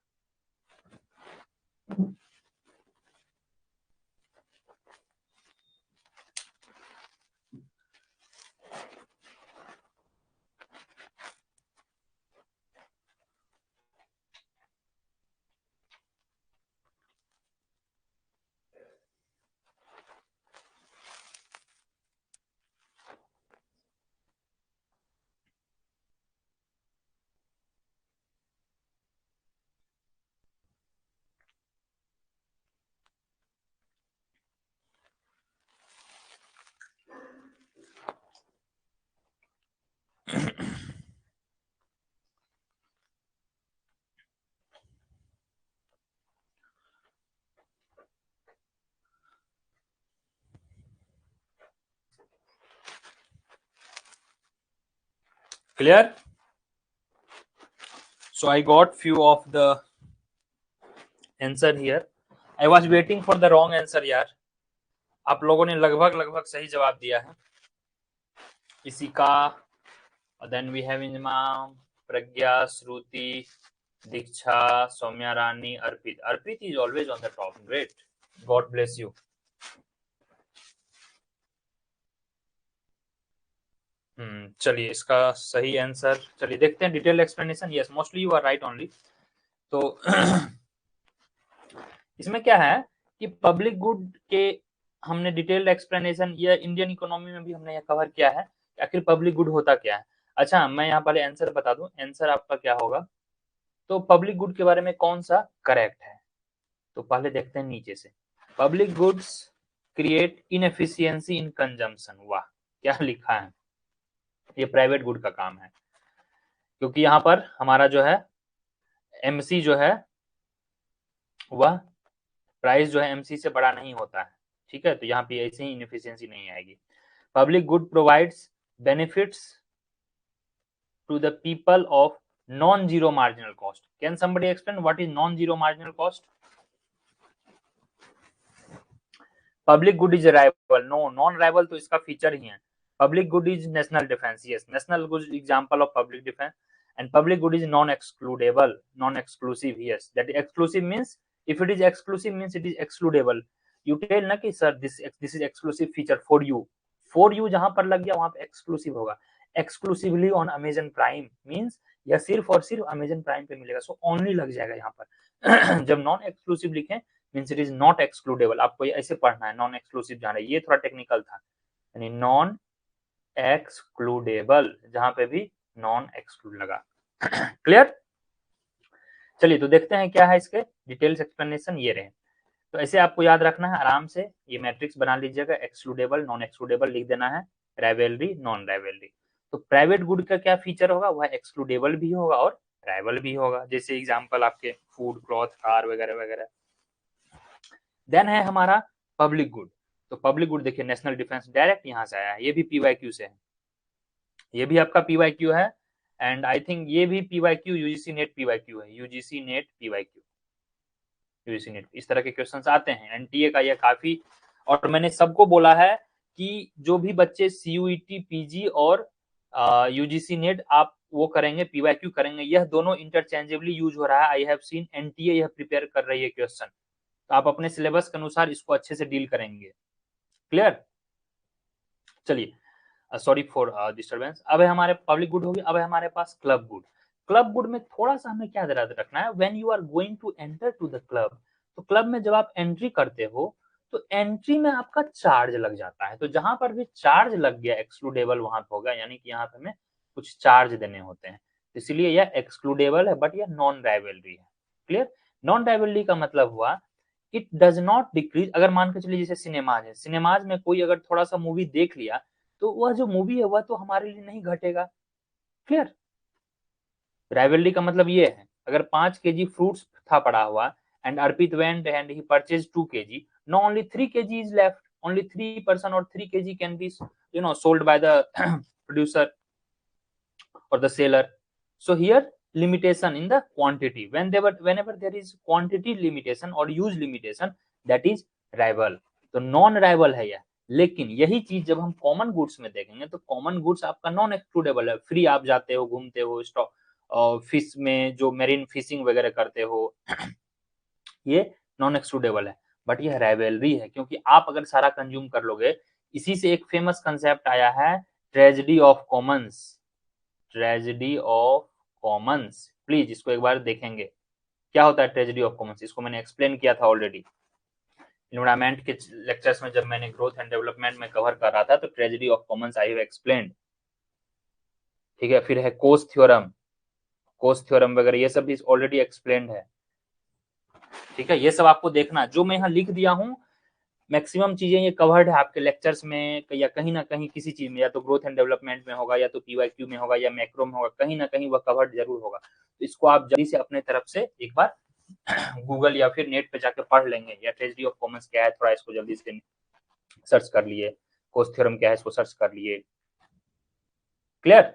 Speaker 1: Clear? So I got few of the answer here. I was waiting for the wrong answer यार। आप लोगों ने लगभग सही जवाब दिया है इसी का। Then we have Inma, Pragya, Shruti, Diksha, Soumya Rani, Arpit. Arpit is always on the top. Great. God bless you. चलिए इसका सही आंसर, चलिए देखते हैं detail explanation. Yes, mostly you are right only. तो इसमें क्या है कि पब्लिक गुड के हमने डिटेल्ड एक्सप्लेनेशन, या इंडियन इकोनॉमी में भी हमने यह कवर किया है आखिर पब्लिक गुड होता क्या है। अच्छा मैं यहाँ पहले आंसर बता दूं, आंसर आपका क्या होगा। तो पब्लिक गुड के बारे में कौन सा करेक्ट है, तो पहले देखते हैं नीचे से। Public goods create inefficiency in consumption, वाह क्या लिखा है, ये प्राइवेट गुड का काम है, क्योंकि यहाँ पर हमारा जो है एमसी जो है वह प्राइस जो है एमसी से बड़ा नहीं होता है, ठीक है, तो यहाँ पे ऐसे ही इनएफिशिएंसी नहीं आएगी। Public good provides benefits to the people of non zero marginal cost. Can somebody explain what is non zero marginal cost? Public good is rival, no, non rival तो इसका फीचर ही है। Public good is national defense. Yes, national good is example of public defense, and public good is non-excludable, non-exclusive. Yes, that exclusive means if it is exclusive means it is excludable. You tell ना कि sir this is exclusive feature for you. For you जहां पर लग गया वहां पे exclusive होगा. Exclusively on Amazon Prime means यह सिर्फ और सिर्फ Amazon Prime पे मिलेगा. So only लग जाएगा यहाँ पर. जब non-exclusive लिखें means it is not excludable. आपको ऐसे पढ़ना है non-exclusive जाना है. ये थोड़ा टेक्निकल था. यानी non एक्सक्लूडेबल जहां पे भी नॉन एक्सक्लूड लगा. क्लियर. चलिए तो देखते हैं क्या है इसके डिटेल्स एक्सप्लेनेशन. ये रहे. तो ऐसे आपको याद रखना है आराम से. ये मैट्रिक्स बना लीजिएगा. एक्सक्लूडेबल, नॉन एक्सक्लूडेबल लिख देना है. Rivalry, non rivalry. तो प्राइवेट गुड का क्या फीचर होगा, वह एक्सक्लूडेबल भी होगा और राइवल भी होगा. जैसे एग्जांपल आपके फूड, क्लॉथ, कार वगैरह वगैरह. देन है हमारा पब्लिक गुड. तो पब्लिक गुड देखिए नेशनल डिफेंस डायरेक्ट यहां से आया है. ये भी पीवाईक्यू से है. ये भी आपका पीवाईक्यू है. एंड आई थिंक ये भी पीवाईक्यू यूजीसी नेट पीवाईक्यू है. UGC net PYQ, UGC net. इस तरह के क्वेश्चंस आते हैं. एनटीए का ये काफी. और मैंने सबको बोला है कि जो भी बच्चे सीयूईटी, पीजी और यूजीसी नेट आप वो करेंगे, पीवाईक्यू करेंगे, यह दोनों इंटरचेंजेबली यूज हो रहा है. आई हैव सीन एनटीए यह प्रिपेयर कर रही है क्वेश्चन. तो आप अपने सिलेबस के अनुसार इसको अच्छे से डील करेंगे. क्लियर. चलिए, सॉरी फॉर डिस्टर्बेंस. अब है हमारे पब्लिक गुड होगी. अब है हमारे पास क्लब गुड. क्लब गुड में थोड़ा सा हमें क्या ध्यान रखना है, when you are going to enter to the club. तो क्लब में जब आप एंट्री करते हो तो एंट्री में आपका चार्ज लग जाता है. तो जहां पर भी चार्ज लग गया एक्सक्लूडेबल वहां पे होगा. यानी कि यहाँ पे हमें कुछ चार्ज देने होते हैं. इसलिए यह एक्सक्लूडेबल है बट यह नॉन राइवलरी है. क्लियर. नॉन राइवलरी का मतलब हुआ इट डज नॉट डिक्रीज. अगर मान के चलिए जैसे सिनेमाज है, सिनेमाज में कोई अगर थोड़ा सा मूवी देख लिया तो वह जो मूवी है वह तो हमारे लिए नहीं घटेगा. क्लियर. राइवलरी का मतलब ये है अगर 5 kg फ्रूट्स था पड़ा हुआ and Arpit went and he purchase 2 kg. No only 3 kg is left. Only 3% और 3 kg can be sold by the producer or the seller. So here limitation in the quantity. Whenever there is quantity limitation or use limitation, that is rival. तो non rival है यह. लेकिन यही चीज जब हम common goods में देखेंगे तो कॉमन गुड्स आपका नॉन एक्सक्लूडेबल है. फ्री आप जाते हो, घूमते हो, स्टॉक फिश में जो मेरीन फिशिंग वगैरह करते हो, ये नॉन एक्सक्लूडेबल है. बट यह राइवलरी है क्योंकि आप अगर सारा कंज्यूम कर लोगे. इसी से एक फेमस कंसेप्ट आया है tragedy of Commons. Tragedy of Commons. Please इसको एक बार देखेंगे क्या होता है ट्रेजेडी ऑफ कॉमन्स. इसको मैंने एक्सप्लेन किया था ऑलरेडी एनवायरमेंट के लेक्चर्स में जब मैंने ग्रोथ एंड डेवलपमेंट में कवर कर रहा था. तो tragedy of Commons I have explained. ठीक है. फिर है कोस थ्योरम. कोस थ्योरम वगैरह ये सब भी ऑलरेडी एक्सप्लेन्ड है. ठीक है. ये सब आपको देखना. जो मैं यहाँ लिख दिया हूँ मैक्सिमम चीजें ये कवर्ड है आपके लेक्चर्स में या कहीं ना कहीं किसी चीज में, या तो ग्रोथ एंड डेवलपमेंट में होगा या तो पीवाईक्यू में होगा या मैक्रो में होगा. कहीं ना कहीं वह कवर्ड जरूर होगा. तो इसको आप जल्दी से अपने तरफ से एक बार गूगल या फिर नेट पे जाके पढ़ लेंगे. या ट्रेजेडी ऑफ कॉमन्स क्या है थोड़ा इसको जल्दी से सर्च कर लिए. कोस थ्योरम क्या है इसको सर्च कर लिए. क्लियर.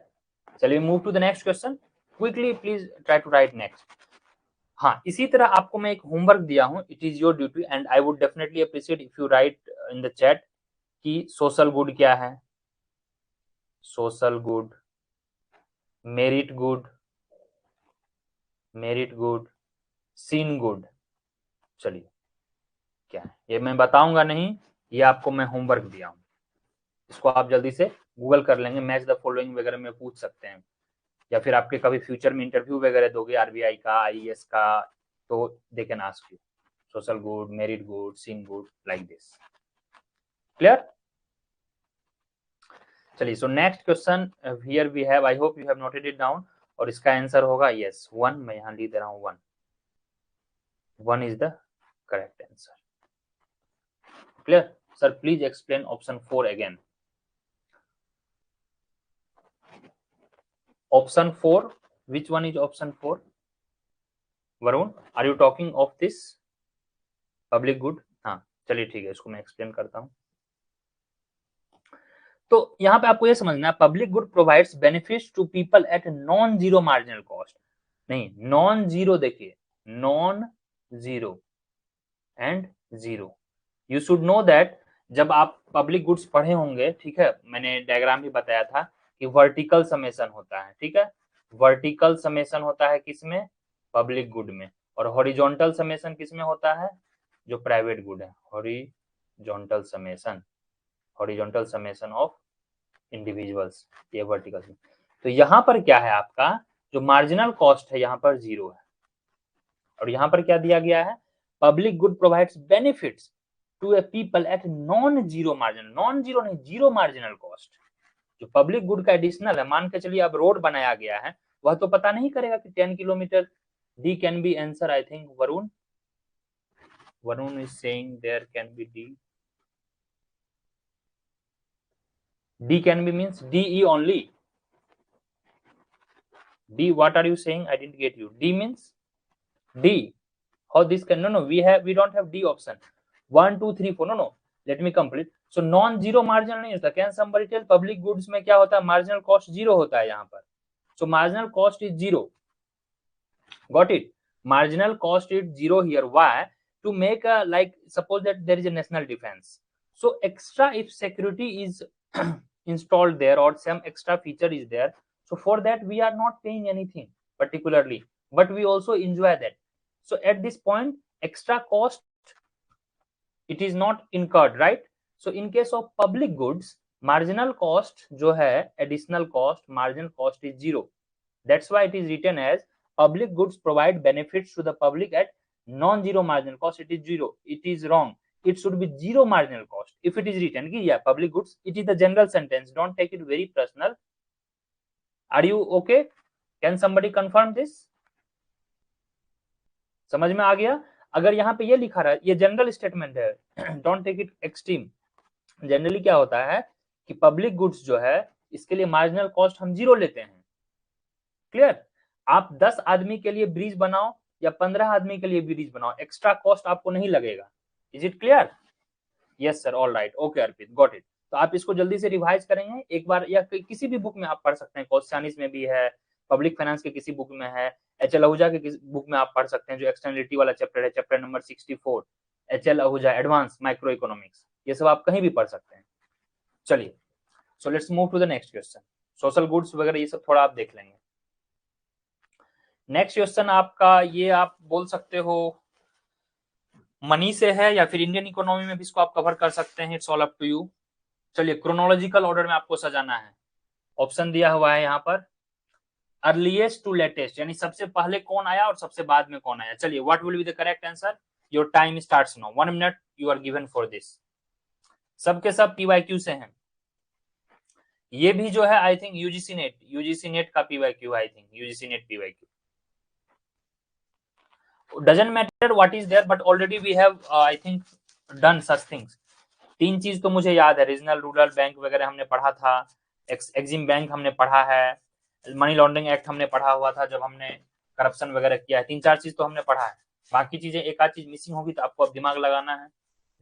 Speaker 1: चलिए move to the next question. Quickly please try to write next. हाँ, इसी तरह आपको मैं एक होमवर्क दिया हूं. It is your duty and I would definitely appreciate if you write in the chat कि सोशल गुड क्या है. Social good, merit good, merit good, seen good. चलिए क्या है ये मैं बताऊंगा नहीं. ये आपको मैं होमवर्क दिया हूं. इसको आप जल्दी से गूगल कर लेंगे. मैच द फॉलोइंग वगैरह में पूछ सकते हैं. या फिर आपके कभी फ्यूचर में इंटरव्यू वगैरह दोगे आरबीआई का, आईएएस का, तो they can ask you social good, merit good, seen good like this. Clear. चलिए so next question here we have. I hope you have noted it down. और इसका आंसर होगा यस 1. मैं यहां लिख दे रहा हूं 1. 1 is the correct answer. Clear. Sir please explain option 4 again. Option 4. Which one is option 4? Varun, are you talking of this public good? हाँ चलिए ठीक है. इसको मैं एक्सप्लेन करता हूँ. तो यहाँ पे आपको ये समझना है public good provides benefits to people at non zero marginal cost. नहीं, नॉन जीरो देखिए, non zero and zero. You should know that जब आप पब्लिक गुड्स पढ़े होंगे, ठीक है, मैंने डायग्राम भी बताया था कि वर्टिकल समेशन होता है, ठीक है, वर्टिकल समेशन होता है किसमें, पब्लिक गुड में, और हॉरिजॉन्टल समेशन किसमें होता है, जो प्राइवेट गुड है, horizontal summation, horizontal summation of individuals, ये वर्टिकल। तो यहाँ पर क्या है, आपका जो मार्जिनल कॉस्ट है यहाँ पर 0 है, और यहाँ पर क्या दिया गया है, public good provides benefits to a people at non zero margin, non zero नहीं, जीरो मार्जिनल कॉस्ट। जो पब्लिक गुड का एडिशनल है, मान के चलिए अब रोड बनाया गया है, वह तो पता नहीं करेगा कि 10 kilometre, D can be answer, I think Varun is saying there can be D can be means DE only. D, what are you saying? I didn't get you. D means D. How this can, no, we don't have D option. 1 2 3 4, no, let me complete. So non zero marginal नहीं होता, can somebody tell public goods में क्या होता है, marginal cost 0 होता है यहाँ पर, so marginal cost is 0, got it, marginal cost is 0 here. Why? To make a, like suppose that there is a national defense, so extra if security is installed there or some extra feature is there, so for that we are not paying anything particularly, but we also enjoy that. So at this point extra cost it is not incurred, right? So in case of public goods, marginal cost जो है, additional cost, marginal cost is 0. That's why it is written as public goods provide benefits to the public at non-zero marginal cost. It is 0. It is wrong. It should be 0 marginal cost. If it is written, yeah, public goods, it is the general sentence. Don't take it very personal. Are you okay? Can somebody confirm this? समझ में आ गया? अगर यहाँ पे ये लिखा रहा है, ये जनरल स्टेटमेंट है, don't take it extreme. Generally क्या होता है कि पब्लिक गुड्स जो है, इसके लिए मार्जिनल कॉस्ट हम 0 लेते हैं। क्लियर? आप 10 आदमी के लिए ब्रिज बनाओ या 15 आदमी के लिए ब्रिज बनाओ, एक्स्ट्रा कॉस्ट आपको नहीं लगेगा। Is it clear? Yes sir, all right, okay Arpit, got it. तो आप इसको जल्दी से रिवाइज करेंगे एक बार, या किसी भी बुक में आप पढ़ सकते हैं, कॉस्टियानिस में भी है, पब्लिक फाइनेंस के किसी बुक में है, HL आहूजा के किसी बुक में आप पढ़ सकते हैं, जो एक्सटर्नलिटी वाला चैप्टर है, chapter number 64, HL Ahuja advance micro economics, ये सब आप कहीं भी पढ़ सकते हैं। चलिए, so let's move to the next question. Social goods वगैरह ये सब थोड़ा आप देख लेंगे। नेक्स्ट क्वेश्चन आपका, ये आप बोल सकते हो मनी से है या फिर इंडियन इकोनॉमी में भी इसको आप कवर कर सकते हैं, it's all up to you. चलिए, क्रोनोलॉजिकल ऑर्डर में आपको सजाना है। ऑप्शन दिया हुआ है यहाँ पर, अर्लीएस्ट टू लेटेस्ट, यानी सबसे पहले कौन आया और सबसे बाद में कौन आया। चलिए, what will be the correct answer? Your time starts now, 1 minute you are given for this. सबके सब PYQ से हैं। ये भी जो है आई थिंक यूजीसी नेट का PYQ, I think UGC NET PYQ। Doesn't matter what is there, but already we have I think done such things. 3 चीज तो मुझे याद है, रीजनल रूरल बैंक वगैरह हमने पढ़ा था, एक्सिम बैंक हमने पढ़ा है, मनी लॉन्ड्रिंग एक्ट हमने पढ़ा हुआ था जब हमने करप्शन वगैरह किया है। 3-4 चीज तो हमने पढ़ा है, बाकी चीजें एक आध चीज मिसिंग होगी तो आपको अब दिमाग लगाना है,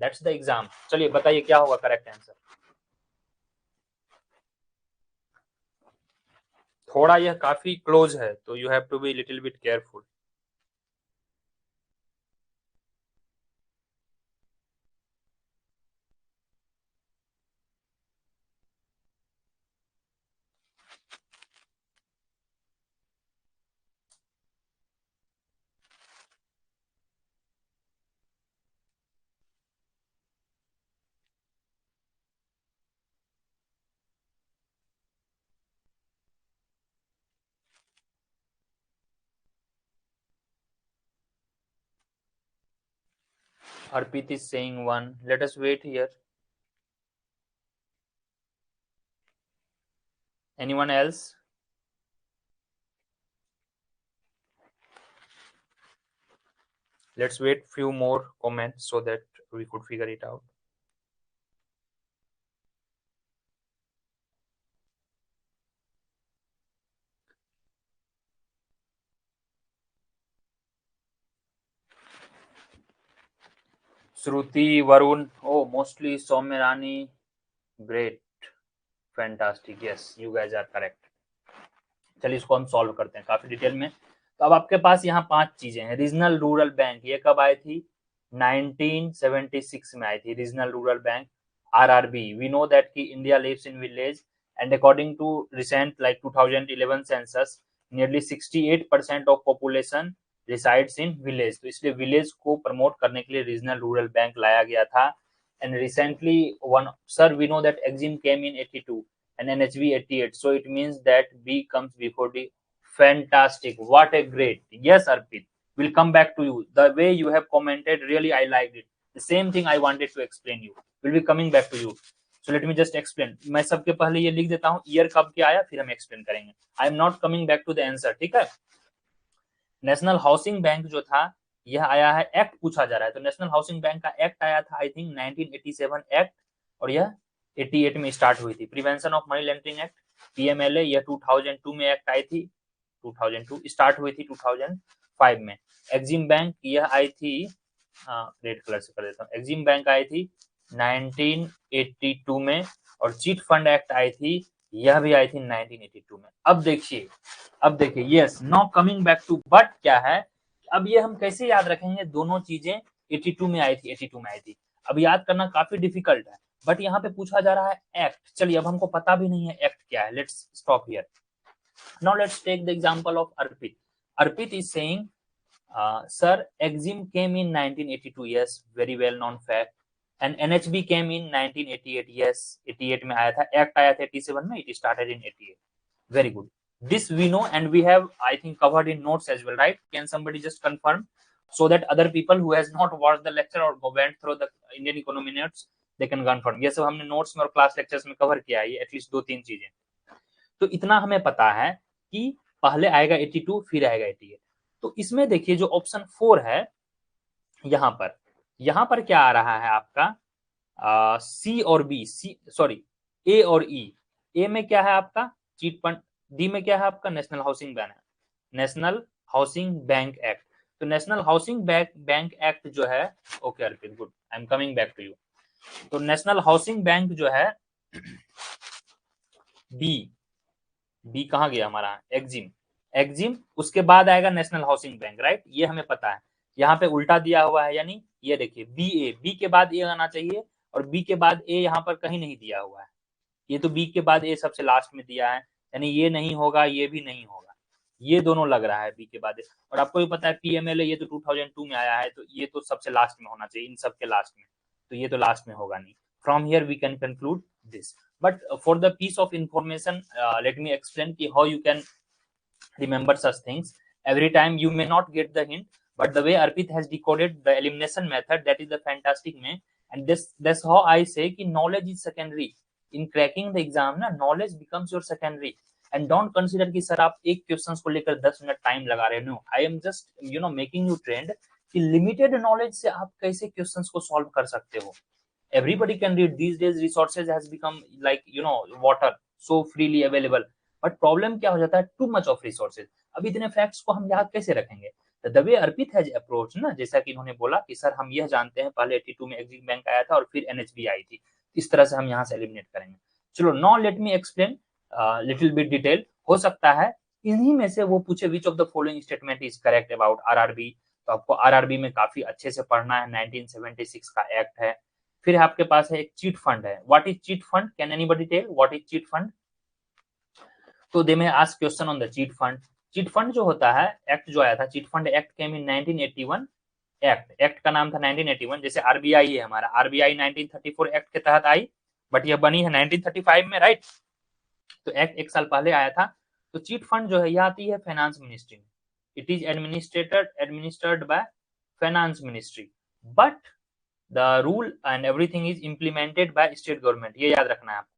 Speaker 1: दैट्स द एग्जाम। चलिए बताइए क्या होगा करेक्ट आंसर। थोड़ा यह काफी क्लोज है, तो you have to be little bit careful. Arpit is saying 1. Let us wait here. Anyone else? Let's wait few more comments so that we could figure it out. Shruti, Varun, oh, mostly Soumya Rani, great, fantastic, yes, you guys are correct. चलिए इसको हम solve करते हैं काफी detail में। तो अब आपके पास यहाँ 5 चीजें हैं। रीजनल रूरल बैंक, ये कब आई थी? 1976 में आई थी regional rural bank. RRB. We know that ki India lives in village, and according to recent like 2011 census, nearly 68% of population resides in village. तो इसलिए village को प्रमोट करने के लिए रीजनल रूरल बैंक लाया गया था. And recently one, sir, we know that Exim came in 82 and NHB 88, so it means that B comes before D. Fantastic, what a great. Yes, Arpit, we'll come back to you. The way you have commented, really I liked it. The same thing I wanted to explain you. We'll be coming back to you. So let me just explain. मैं सबके पहले ये लिख देता हूँ year कब क्या आया, फिर हम एक्सप्लेन करेंगे. I am not coming back to the answer, ठीक है. नेशनल हाउसिंग बैंक जो था यह आया है, एक्ट पूछा जा रहा है, तो नेशनल हाउसिंग बैंक का एक्ट आया था आई थिंक 1987 एक्ट, और यह 88 में स्टार्ट हुई थी. Prevention of money laundering act PMLA, यह 2002 में एक्ट आई थी, 2002 स्टार्ट हुई थी 2005 में. एक्जिम बैंक यह आई थी, रेड कलर से कर देता हूँ, एक्जिम बैंक आई थी 1982 में, और चीट फंड एक्ट आई थी, यह भी आई थी 1982 में. अब देखिए yes, now coming back to, but क्या है, अब ये हम कैसे याद रखेंगे, दोनों चीजें 82 में आई थी, 82 में आई थी. अब याद करना काफी डिफिकल्ट है, बट यहाँ पे पूछा जा रहा है एक्ट. चलिए, अब हमको पता भी नहीं है एक्ट क्या है. Let's stop here. Now let's take the example of Arpit. Arpit is saying, sir, Exim came in 1982. Yes, very well known fact. And NHB came in 1988. Yes, 88 में आया था. Act आया था 87 में. It started in 88. Very good. This we know, and we have, I think, covered in notes as well, right? Can somebody just confirm, so that other people who has not watched the lecture or went through the Indian economy notes, they can confirm. ये सब हमने notes में और class lectures में cover किया है, at least 2-3 चीजें. तो इतना हमें पता है कि पहले आएगा 82, फिर आएगा 88. तो इसमें देखिए जो ऑप्शन 4 है, यहां पर क्या आ रहा है आपका सी और बी, सी सॉरी ए और ई. ए में क्या है आपका चीट फंड, डी में क्या है आपका नेशनल हाउसिंग बैंक है, नेशनल हाउसिंग बैंक एक्ट. तो नेशनल हाउसिंग बैंक एक्ट जो है, okay Arpit, good, I am coming back to you. तो नेशनल हाउसिंग बैंक जो है, बी कहाँ गया हमारा, एक्जिम, उसके बाद आएगा नेशनल हाउसिंग बैंक, राइट, ये हमें पता है. यहाँ पे उल्टा दिया हुआ है, यानी ये देखिए बी के बाद ए आना चाहिए, और बी के बाद ए यहाँ पर कहीं नहीं दिया हुआ है. ये तो बी के बाद ए सबसे लास्ट में दिया है, यानी ये नहीं होगा, ये भी नहीं होगा, ये दोनों लग रहा है बी के बाद. और आपको भी पता है PMLA ये तो 2002 में आया है, तो ये तो सबसे लास्ट में होना चाहिए, इन सबके लास्ट में, तो ये तो लास्ट में होगा नहीं. From here we can conclude this. But for the piece of information, let me explain how you can remember such things. Every time you may not get the hint, but the way Arpit has decoded the elimination method, that is the fantastic way. And that's how I say कि knowledge is secondary. In cracking the exam ना, knowledge becomes your secondary. And don't consider कि sir आप एक question को लेकर 10 minute time लगा रहे. No, I am just making you trend कि लिमिटेड नॉलेज से आप कैसे क्वेश्चंस को सॉल्व कर सकते हो. Everybody can read these days. Resources has become like water, so freely available. But problem क्या हो जाता है, too much of resources. अब इतने facts को हम याद कैसे रखेंगे. The way Arpit has approached ना, जैसा कि इन्होंने बोला कि सर हम यह जानते हैं पहले 82 में एक्सिम बैंक आया था और फिर NHB आई थी, इस तरह से हम यहाँ से एलिमिनेट करेंगे. चलो, now let me explain little bit detail. हो सकता है इन्हीं में से वो पूछे which of the following statement is correct about RRB. तो आपको RRB में काफी अच्छे से पढ़ना है. 1976 का एक्ट है. फिर आपके पास है एक चीट फंड है. What is chit fund, can anybody tell what is chit fund. तो they may ask question on the chit fund. Chit fund जो होता है, एक्ट जो आया था, chit fund act came in 1981. Act का नाम था 1981. जैसे RBI है हमारा, RBI 1934 एक्ट के तहत आई, बट यह बनी है 1935 में, राइट. तो एक्ट एक साल पहले आया था. तो चीट फंड जो है यह आती है फाइनेंस मिनिस्ट्री में. It is administrated by finance ministry, but the rule and everything is implemented by state government. ये याद रखना है आपको.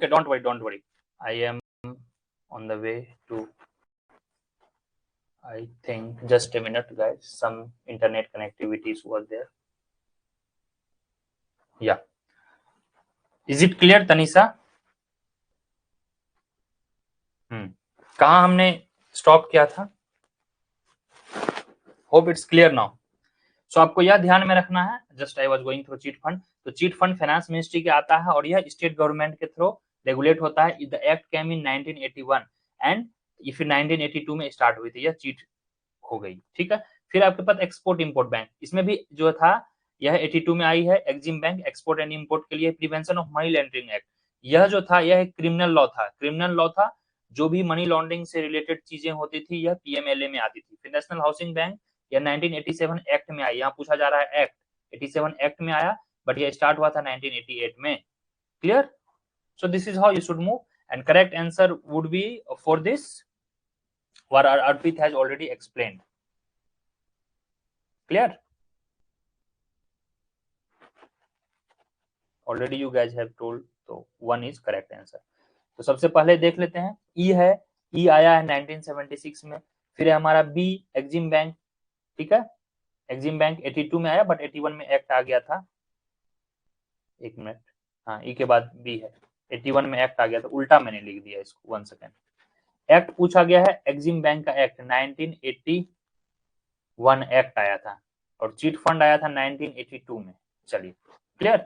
Speaker 1: Okay, don't worry. I am on the way to, I think, just a minute, guys. Some internet connectivities was there. Yeah. Is it clear, Tanisha? कहाँ हमने stop किया था? Hope it's clear now. So आपको यह ध्यान में रखना है, just I was going through chit fund. तो चीट फंड फाइनेंस मिनिस्ट्री के आता है और यह स्टेट गवर्नमेंट के थ्रू रेगुलेट होता है. The act came in 1981 and ये फिर 1982 में स्टार्ट हुई थी, यह चीट हो गई. ठीक है. फिर आपके पास एक्सपोर्ट इंपोर्ट बैंक, इसमें भी जो था यह 82 में आई है. Exim bank export and import के लिए. Prevention of money laundering act, यह जो था यह एक क्रिमिनल लॉ था. जो भी मनी लॉन्ड्रिंग से रिलेटेड चीजें होती थी यह पीएमएलए में आती थी. फिर नेशनल हाउसिंग बैंक यह 1987 एक्ट में आई. यहाँ पूछा जा रहा है एक्ट, 87 एक्ट में आया, बट यह स्टार्ट हुआ था 1988 में. Clear? So this is how you should move and correct answer would B for this what Arpit has already explained. Clear? Already you guys have told, so one is correct answer. तो सबसे पहले देख लेते हैं. ई है, ई आया है 1976 में. फिर है हमारा बी, एक्जिम बैंक. ठीक है. एक्जिम बैंक 82 में आया, बट 81 में एक्ट आ गया था. एक मिनट, हाँ, ई के बाद बी है. 81 में एक्ट आ गया था, उल्टा मैंने लिख दिया इसको. 1 सेकेंड. एक्ट पूछा गया है, एक्जिम बैंक का एक्ट 1981 एक्ट आया था और चीट फंड आया था 1982 में. चलिए, क्लियर?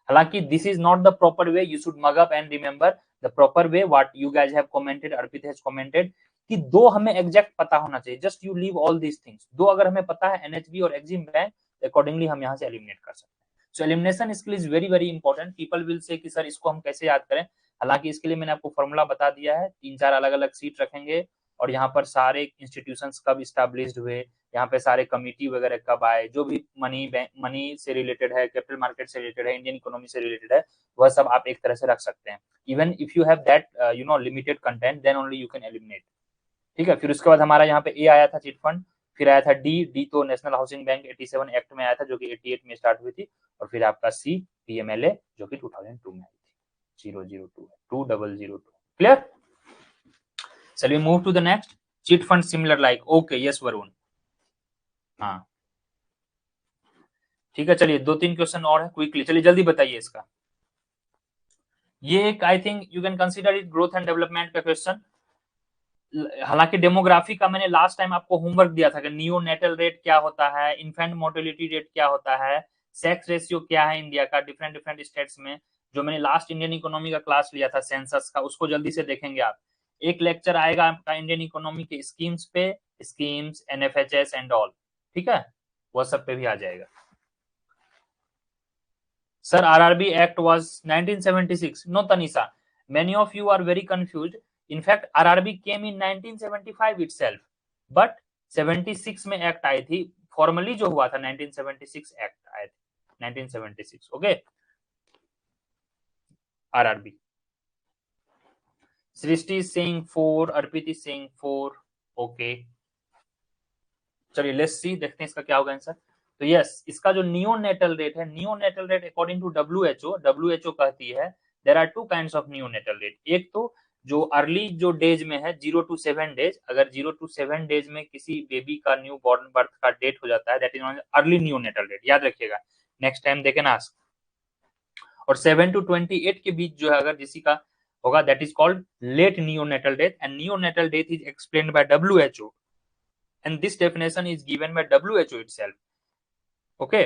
Speaker 1: हालांकि this is not the proper way, you should mug up and remember the proper way what you guys have commented. Arpit has commented कि दो हमें एग्जैक्ट पता होना चाहिए. Just you leave all these things. दो अगर हमें पता है, एनएचबी और एक्जिम बैंक, अकॉर्डिंगली हम यहाँ से एलिमिनेट कर सकते हैं. So elimination skill is very very important. People will say कि सर इसको हम कैसे याद करें. हालांकि इसके लिए मैंने आपको फॉर्मूला बता दिया है. 3-4 अलग अलग सीट रखेंगे और यहाँ पर सारे इंस्टीट्यूशंस कब स्टैब्लिश्ड हुए, यहाँ पे सारे कमिटी वगैरह कब आए, जो भी मनी से रिलेटेड है, कैपिटल मार्केट से रिलेटेड है, इंडियन इकोनॉमी से रिलेटेड है, वह सब आप एक तरह से रख सकते हैं. Even if you have that limited content, then only you can eliminate. ठीक है. फिर उसके बाद हमारा यहाँ पे ए आया था चिट फंड. फिर आया था डी तो नेशनल हाउसिंग बैंक 87 एक्ट में आया था, जो कि 88 में स्टार्ट हुई थी. और फिर आपका सी, पीएमएलए, जो कि 2002 में आई थी. 2002. Clear? Shall we move to the next? Cheat fund similar like. Okay, yes Varun. हाँ, ठीक है. चलिए 2-3 क्वेश्चन और है, क्विकली. चलिए जल्दी बताइए इसका. ये एक I think you can consider it growth and development का क्वेश्चन. हालांकि डेमोग्राफी का मैंने लास्ट टाइम आपको होमवर्क दिया था कि नियो नेटल रेट क्या होता है, इन्फेंट मोर्टेलिटी रेट क्या होता है, सेक्स रेशियो क्या है इंडिया का डिफरेंट स्टेट्स में. जो मैंने लास्ट इंडियन इकोनॉमी का क्लास लिया था सेंसस का, उसको जल्दी से देखेंगे आप. एक लेक्चर आएगा आपका इंडियन इकोनॉमी के स्कीम्स पे, स्कीम्स, एनएफएचएस एंड ऑल. ठीक है, वह सब पे भी आ जाएगा. Sir RRB act was 1976. No Tanisha, many of you are very confused. In fact, RRB came in 1975 itself, but 76 में एक्ट आई थी. फॉर्मली जो हुआ था 1976 एक्ट आए थे, 1976. Okay. RRB. Srishti is saying 4, Arpit is saying 4. Okay, चलिए लेट्स सी, देखते हैं इसका क्या होगा आंसर. तो यस, इसका जो नियोनेटल रेट है, neonatal rate according to WHO कहती है there are 2 kinds of neonatal rate. एक तो जो अर्ली जो डेज में है 0 to 7 डेज, अगर 0 to 7 डेज में किसी बेबी का न्यू बॉर्न बर्थ का डेट हो जाता है, that is non early neonatal rate. याद रखिएगा, next time they can ask. और 7 to 28 के बीच जो है अगर किसी का होगा, that is called late neonatal death. And neonatal death is explained by WHO and this definition is given by WHO itself. Okay,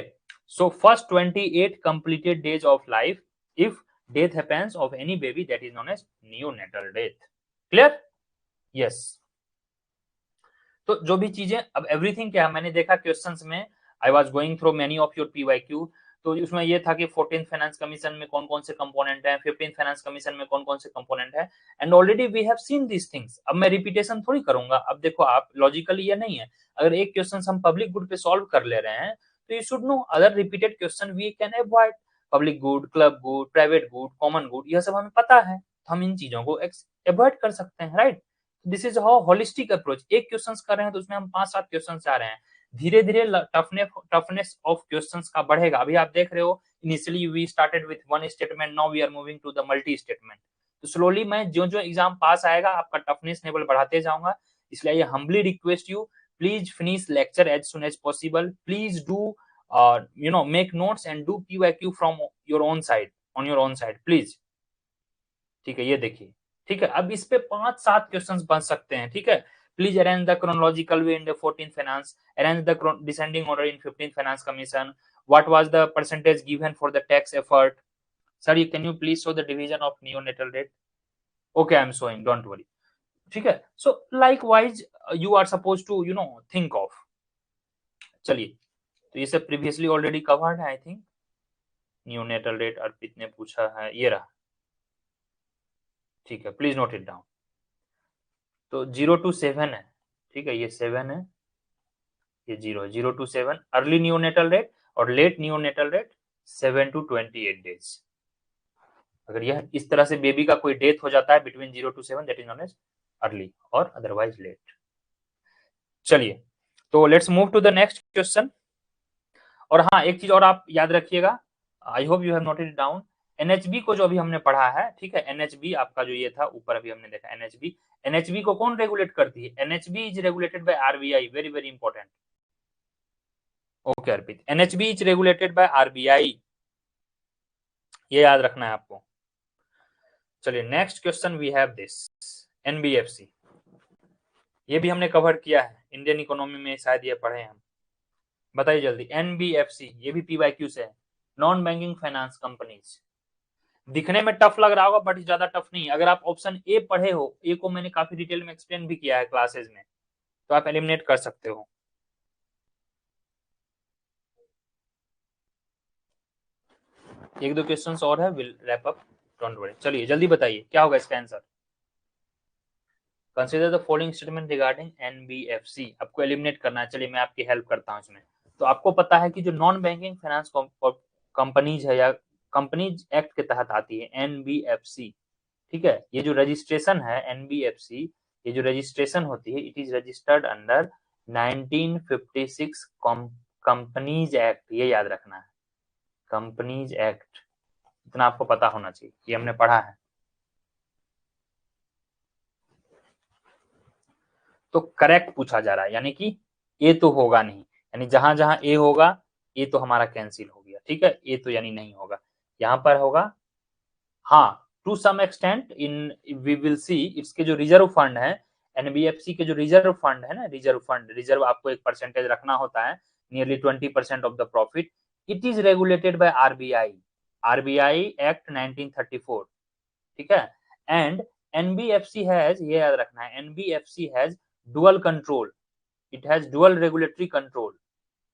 Speaker 1: so first 28 completed days of life if death happens of any baby, that is known as neonatal death. Clear? Yes. तो जो भी चीजें, अब everything क्या है, मैंने देखा questions में, आई was going through many of your PYQ. तो उसमें ये था कि 14th फाइनेंस कमीशन में कौन कौन से कंपोनेंट है, 15th फाइनेंस कमीशन में कौन कौन से कंपोनेंट है, and already we have seen this things. अब मैं रिपीटेशन थोड़ी करूंगा. अब देखो आप, लॉजिकली ये नहीं है, अगर एक क्वेश्चन हम पब्लिक गुड पे सॉल्व कर ले रहे हैं तो you should know other repeated question we can avoid. Public good, club good, private good, common good, यह सब हमें पता है, तो हम इन चीजों को अवॉइड कर सकते हैं. Right? This is how holistic approach. एक क्वेश्चन कर रहे हैं तो उसमें हम 5-7 क्वेश्चन आ रहे हैं, धीरे धीरे टफनेस ऑफ क्वेश्चंस का बढ़ेगा. अभी आप देख रहे हो, initially we started with one statement, now we are moving to the multi statement. तो स्लोली मैं जो जो एग्जाम पास आएगा आपका टफनेस लेवल बढ़ाते जाऊंगा। इसलिए I humbly request you, please finish lecture as soon as possible, please do make notes and do PYQ from your own side, on your own side please. ठीक है, ये देखिए, ठीक है, अब इस पे 5-7 क्वेश्चंस बन सकते हैं। ठीक है, please arrange the chronological way in the 14th finance, arrange the descending order in 15th finance commission, what was the percentage given for the tax effort, sir can you please show the division of neonatal rate, okay I am showing, don't worry। ठीक है, so likewise you are supposed to think of। चलिए, तो ये सब previously already covered है I think. Neonatal rate अर्पित ने पूछा है, ये रहा। ठीक है, प्लीज नोट इट डाउन। तो 0 to 7 है। ठीक है, ये 7 है, ये 0 to 7 अर्ली नियोनेटल रेट, और late neonatal rate 7 to 28 days. अगर यह इस तरह से बेबी का कोई डेथ हो जाता है between 0 to 7, that is known as early और अदरवाइज लेट। चलिए, तो let's move to the next question. और हाँ, एक चीज और आप याद रखिएगा, I hope you have noted down, NHB को जो अभी हमने पढ़ा है, ठीक है, एनएचबी आपका जो ये था ऊपर अभी हमने देखा एनएचबी, एनएचबी को कौन रेगुलेट करती है? NHB is regulated by RBI, very very important. Okay Arpit, NHB is regulated by RBI, ये याद रखना है आपको। चलिए, next question we have this, NBFC, ये भी हमने कवर किया है इंडियन इकोनॉमी में, शायद ये पढ़े हम, बताइए जल्दी। एनबीएफसी, ये भी पीवाईक्यू से है, नॉन बैंकिंग फाइनेंस कंपनीज। दिखने में टफ लग रहा होगा बट ज्यादा टफ नहीं। अगर आप ऑप्शन ए पढ़े हो, ए को मैंने काफी डिटेल में एक्सप्लेन भी किया है क्लासेस में, तो आप एलिमिनेट कर सकते हो। एक दो क्वेश्चंस और है, will wrap up, don't worry. चलिए जल्दी बताइए क्या होगा इसका answer. Consider the following statement regarding NBFC, आपको एलिमिनेट करना है। चलिए मैं आपकी हेल्प करता हूं इसमें। तो आपको पता है कि जो नॉन बैंकिंग फाइनेंस कंपनीज है या कंपनीज एक्ट के तहत आती है एनबीएफसी, ठीक है, ये जो रजिस्ट्रेशन है एनबीएफसी, ये जो रजिस्ट्रेशन होती है, it is registered under 1956 companies act, ये याद रखना है, कंपनीज एक्ट, इतना आपको पता होना चाहिए, ये हमने पढ़ा है। तो करेक्ट पूछा जा रहा है, यानी कि ए तो होगा नहीं, यानी जहां जहां ए होगा ए तो हमारा कैंसिल हो गया। ठीक है, ए तो यानी नहीं होगा, यहां पर होगा हाँ, to some extent in we will see, इसके जो रिजर्व फंड है, एनबीएफसी के जो रिजर्व फंड है ना, रिजर्व फंड, रिजर्व आपको एक परसेंटेज रखना होता है, nearly 20% of the profit, it is regulated by RBI, RBI act 1934। ठीक है, एंड एनबीएफसी हैज, ये याद रखना है, NBFC has dual control, it has dual regulatory control,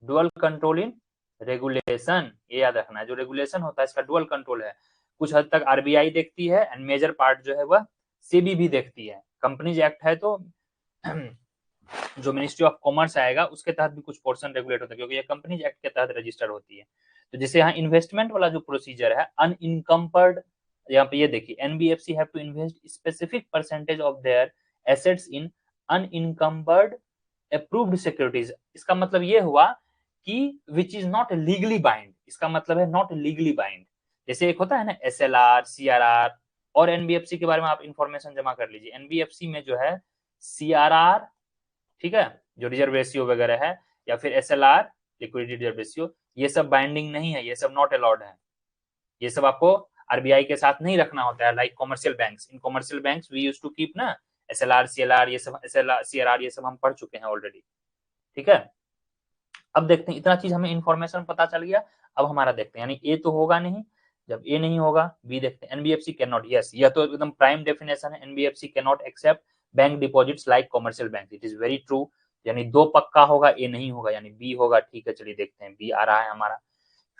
Speaker 1: dual control in regulation, ये याद रखना है, जो रेगुलेशन होता है इसका डुअल कंट्रोल है। कुछ हद तक आरबीआई देखती है एंड मेजर पार्ट जो है वह सेबी भी देखती है। कंपनीज एक्ट है तो जो मिनिस्ट्री ऑफ कॉमर्स आएगा उसके तहत भी कुछ पोर्शन रेगुलेट होता है, क्योंकि ये कंपनीज एक्ट के तहत रजिस्टर होती है। तो जैसे यहाँ इन्वेस्टमेंट वाला जो प्रोसीजर है अनइनकम्पर्ड, यहाँ पे ये देखिए, NBFC have to invest specific percentage of their assets in unencumbered approved securities. इसका मतलब ये हुआ कि which is not legally bind, इसका मतलब है नॉट लीगली बाइंड। जैसे एक होता है ना एसएलआर, सीआरआर, और एनबीएफसी के बारे में आप इंफॉर्मेशन जमा कर लीजिए। एनबीएफसी में जो है सीआरआर, ठीक है, जो रिजर्व रेशियो वगैरह है, या फिर एसएलआर, लिक्विडिटी रिजर्व रेशियो, ये सब बाइंडिंग नहीं है, ये सब नॉट अलाउड है, ये सब आपको आरबीआई के साथ नहीं रखना होता है। Like commercial banks, in commercial banks we used to keep ना एसएलआर, सीएलआर, ये सब, एसएलआर, सीआरआर, ये सब हम पढ़ चुके हैं ऑलरेडी। ठीक है, अब देखते हैं, इतना चीज हमें इंफॉर्मेशन पता चल गया। अब हमारा देखते हैं, यानी ए तो होगा नहीं, जब ए नहीं होगा बी देखते हैं। एनबीएफसी कैन नॉट, यस, यह तो एकदम प्राइम डेफिनेशन है, NBFC can not accept bank deposits like commercial bank, it is very true, यानी दो पक्का होगा, ए नहीं होगा, यानी बी होगा। ठीक है, चलिए देखते हैं, बी आ रहा है हमारा।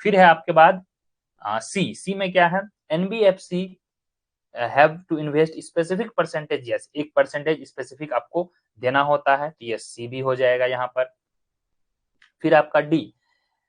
Speaker 1: फिर है आपके बाद सी, सी में क्या है, NBFC have to invest specific percentage, yes, एक परसेंटेज स्पेसिफिक आपको देना होता है, तो यस सी भी हो जाएगा यहाँ पर। फिर आपका डी,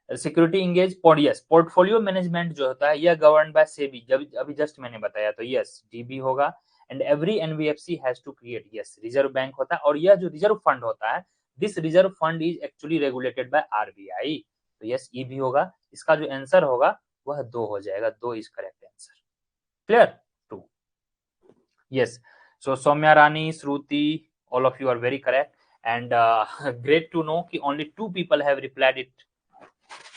Speaker 1: सिक्योरिटी इंगेज पॉडियस, पोर्टफोलियो मैनेजमेंट जो होता है यह गवर्न बाय सेबी, जब अभी जस्ट मैंने बताया, तो यस डी भी होगा। And every NBFC has to create, yes, reserve bank होता है, और यह जो रिजर्व फंड होता है, this reserve fund is actually regulated by RBI, तो यस ई भी होगा। इसका जो आंसर होगा वह 2 हो जाएगा, 2 is correct answer. Clear? 2। Yes. So Soumya Rani, Shruti, all of you are very correct, and great to know कि only 2 people have replied it.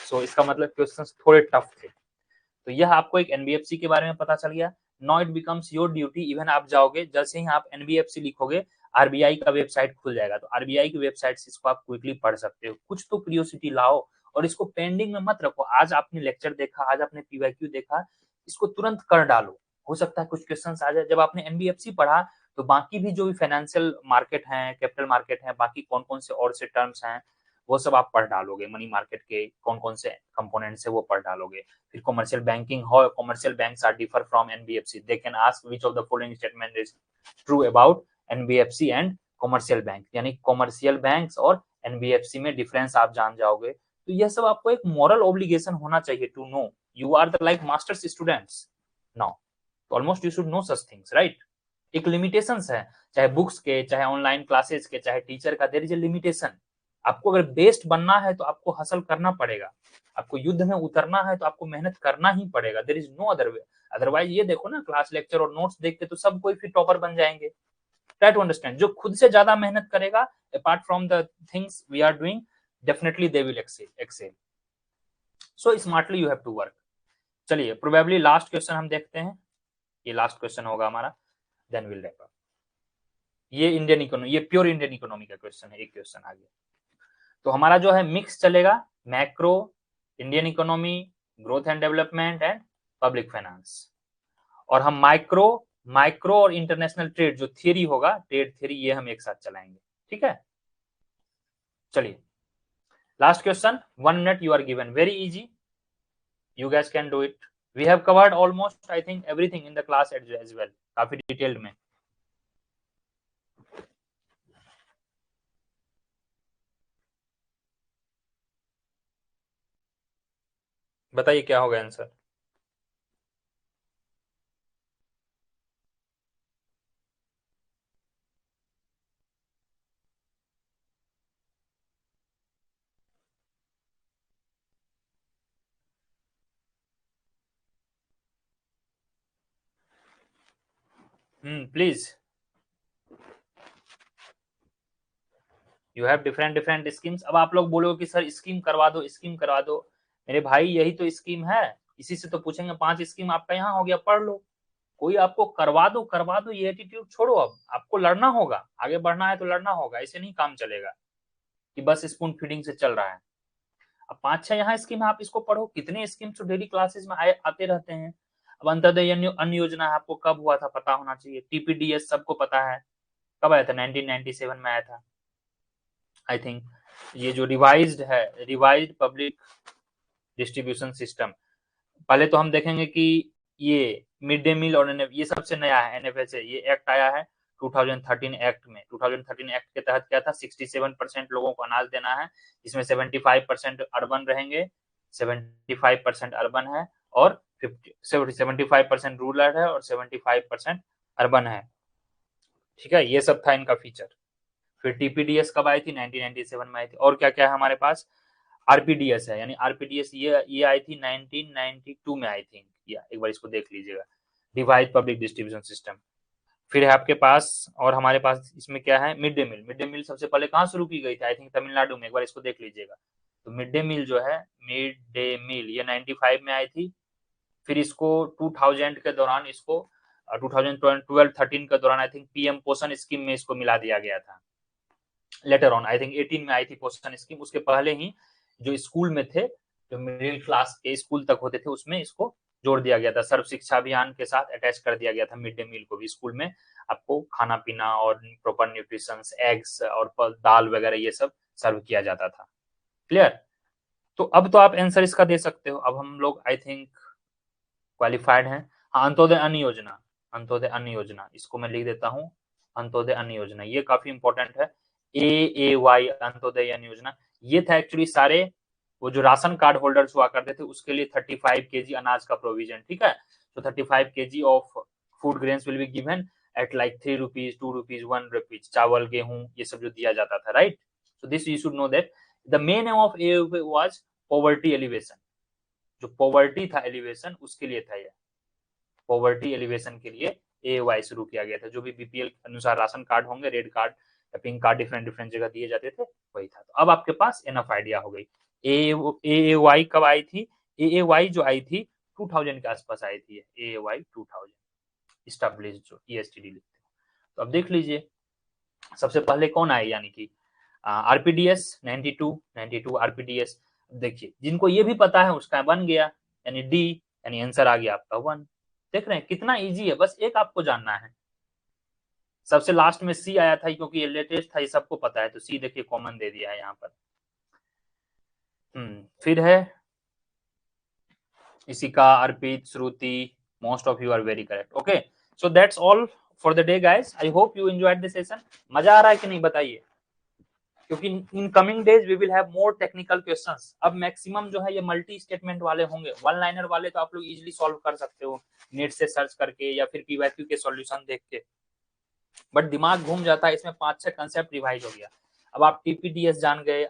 Speaker 1: So इसका मतलब क्वेश्चंस थोड़े टफ थे. तो यह आपको एक एनबीएफसी के बारे में पता चल गया. Now it becomes your duty. Even आप जाओगे, जैसे ही आप एनबीएफसी लिखोगे, आरबीआई का वेबसाइट खुल जाएगा. तो आरबीआई की वेबसाइट से इसको आप क्विकली पढ़ सकते हो. कुछ तो क्यूरियोसिटी लाओ और इसको पेंडिंग में मत रखो. आज आपने लेक्चर देखा, आज आपने पीवाईक्यू देखा, इसको तुरंत कर डालो. हो सकता है कुछ क्वेश्चंस आ जाए. जब आपने एनबीएफसी पढ़ा तो बाकी भी जो भी फाइनेंशियल मार्केट है, कैपिटल मार्केट है, बाकी कौन कौन से और से टर्म्स हैं, वो सब आप पढ़ डालोगे. मनी मार्केट के कौन कौन से कंपोनेंट्स है वो पढ़ डालोगे. फिर कमर्शियल बैंकिंग हो, commercial banks are differ from NBFC. They can ask which of the following statement is true about NBFC and commercial bank. यानी कमर्शियल बैंक्स और एनबीएफसी में डिफरेंस आप जान जाओगे. तो यह सब आपको एक मॉरल ऑब्लिगेशन होना चाहिए to know. You are the like masters students now, almost you should know such things, right. एक लिमिटेशंस है, चाहे बुक्स के, चाहे ऑनलाइन क्लासेस के, चाहे टीचर का. There is a limitation. आपको अगर बेस्ट बनना है तो आपको हसल करना पड़ेगा. आपको युद्ध में उतरना है तो आपको मेहनत करना ही पड़ेगा. There is no other way. Otherwise ये देखो ना, क्लास लेक्चर और नोट्स देख के तो सब कोई फिर टॉपर बन जाएंगे. Try to understand. जो खुद से ज्यादा मेहनत करेगा apart from the things we are doing, definitely they will excel. So smartly you have to work. चलिए, प्रोबेबली लास्ट क्वेश्चन हम देखते हैं. ये लास्ट क्वेश्चन होगा हमारा, देन विल रैप अप. ये इंडियन इकोनॉमी, ये प्योर इंडियन इकोनॉमी का क्वेश्चन है. एक क्वेश्चन आगे. तो हमारा जो है मिक्स चलेगा, macro, Indian economy, growth and development and public finance. और हम माइक्रो माइक्रो और इंटरनेशनल ट्रेड जो थियरी होगा, ट्रेड थियरी, ये हम एक साथ चलाएंगे. ठीक है. चलिए, last question. 1 minute you are given. Very easy, you guys can do it. We have covered almost I think everything in the class as well, काफी डिटेल्ड में. बताइए क्या होगा answer. Please. You have different different schemes. अब आप लोग बोलोगे कि सर स्कीम करवा दो, स्कीम करवा दो. मेरे भाई, यही तो स्कीम है. इसी से तो पूछेंगे 5 स्कीम आपका यहाँ हो गया, पढ़ लो. कोई आपको करवा दो, ये एटीट्यूड छोड़ो. अब आपको लड़ना होगा, आगे बढ़ना है तो लड़ना होगा. ऐसे नहीं काम चलेगा कि बस स्पून फीडिंग से चल रहा है. अब 5-6 यहाँ स्कीम है, आप इसको पढ़ो. कितने स्कीम तो डेली क्लासेस में आते रहते हैं. अब अंत्योदय अन्न योजना है, आपको कब हुआ था पता होना चाहिए. टीपीडीएस सबको पता है, कब आया था, 1997 में आया था आई थिंक. ये जो रिवाइज्ड है, रिवाइज्ड पब्लिक डिस्ट्रीब्यूशन सिस्टम. पहले तो हम देखेंगे कि ये मिड डे मील और ये सबसे नया है. एनएफएसए ये एक्ट आया है 2013 एक्ट में. 2013 एक्ट के तहत क्या था, 67% लोगों को अनाज देना है. इसमें 75% अर्बन रहेंगे, 75% अर्बन है, और 75% रूरल है, और 75% अर्बन है. ठीक है, ये सब था इनका फीचर. फिर टीपीडीएस कब आई थी, 1997 में आई थी. और क्या क्या है हमारे पास, आरपीडीएस है. यानी आरपीडीएस ये आई थी 1992 में आई थिंक. या एक बार इसको देख लीजिएगा, डिवाइड पब्लिक डिस्ट्रीब्यूशन सिस्टम. फिर है आपके पास, और हमारे पास इसमें क्या है, mid day meal. Mid day meal सबसे पहले कहाँ शुरू की गई थी, आई थिंक तमिलनाडु में. एक बार इसको देख लीजिएगा. तो मिड डे मील जो है, मिड डे मील ये 95 में आई थी. फिर इसको 2000 के दौरान, इसको 2012-13 के दौरान आई थिंक पीएम पोषण स्कीम में इसको मिला दिया गया था. लेटर ऑन आई थिंक 18 में आई थी पोषण स्कीम. उसके पहले ही जो स्कूल में थे, जो मिडिल क्लास के स्कूल तक होते थे, उसमें इसको जोड़ दिया गया था. सर्व शिक्षा अभियान के साथ अटैच कर दिया गया था मिड डे मील को भी. स्कूल में आपको खाना पीना और प्रॉपर न्यूट्रिशन, एग्स और दाल वगैरह ये सब सर्व किया जाता था. क्लियर. तो अब तो आप आंसर इसका दे सकते हो. अब हम लोग आई थिंक क्वालिफाइड हैं. हाँ, अंत्योदय अन्न योजना. अंत्योदय अन्न योजना, इसको मैं लिख देता हूँ. अंत्योदय अन्न योजना ये काफी इंपॉर्टेंट है. AAY अंत्योदय अन्न योजना, ये था एक्चुअली सारे वो जो राशन कार्ड होल्डर्स हुआ करते थे उसके लिए 35 kg अनाज का प्रोविजन. ठीक है. तो 35 kg of food grains will be given at like 3 rupees, 2 rupees, 1 rupees. चावल, गेहूं, ये सब जो दिया जाता था, right. So this you should know that the main M of AAY was poverty alleviation. जो पॉवर्टी था एलिवेशन, उसके लिए था ये. पॉवर्टी एलिवेशन के लिए AAY शुरू किया गया था। जो भी BPL के अनुसार राशन कार्ड होंगे, रेड कार्ड या पिंक कार्ड डिफरेंट डिफरेंट जगह दिए जाते थे, वही था। तो अब आपके पास इनफ आइडिया हो गई। AAY कब आई थी? AAY जो आई थी 2000 के आसपास आई थी। AAY 2000 स्टैब्लिश जो ESTD लिखते हैं। तो अब देख लीजिए सबसे पहले कौन आए, यानी कि RPDS 92 RPDS। देखिए जिनको ये भी पता है उसका बन गया, यानी डी, यानी आंसर आ गया आपका 1। देख रहे हैं कितना इजी है, बस एक आपको जानना है। सबसे लास्ट में सी आया था क्योंकि ये लेटेस्ट था, ये सबको पता है, तो सी देखिए कॉमन दे दिया है यहाँ पर। फिर है इसी का Arpit, Shruti, most of you are very correct. Okay, so that's all for the day guys. I hope you enjoyed the session. मजा आ रहा है कि नहीं बताइए, क्योंकि in coming days we will have more technical questions. अब मैक्सिमम जो है ये मल्टी स्टेटमेंट वाले होंगे, वन लाइनर वाले तो आप लोग इजीली सॉल्व कर सकते हो नेट से सर्च करके या फिर पीवाईक्यू के सॉल्यूशन देख के, बट दिमाग घूम जाता है। इसमें 5-6 कंसेप्ट रिवाइज हो गया। अब आप TPDS जान गए,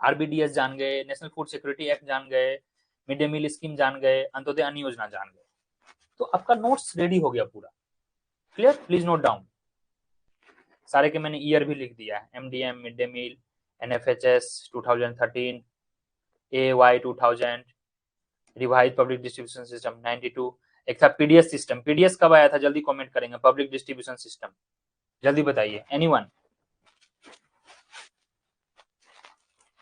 Speaker 1: RBDS जान गए, नेशनल फूड सिक्योरिटी एक्ट जान गए, मिड डे मील स्कीम जान गए, अंत्योदय अन्न योजना जान गए, तो आपका नोट्स रेडी हो गया पूरा। क्लियर? Please note down. सारे के मैंने ईयर भी लिख दिया है, MDM mid day meal, NFHS 2013, AAY 2000, revised public distribution system 92। एक था PDS सिस्टम। PDS कब आया था? जल्दी कमेंट करेंगे। पब्लिक डिस्ट्रीब्यूशन सिस्टम जल्दी बताइए, एनीवन?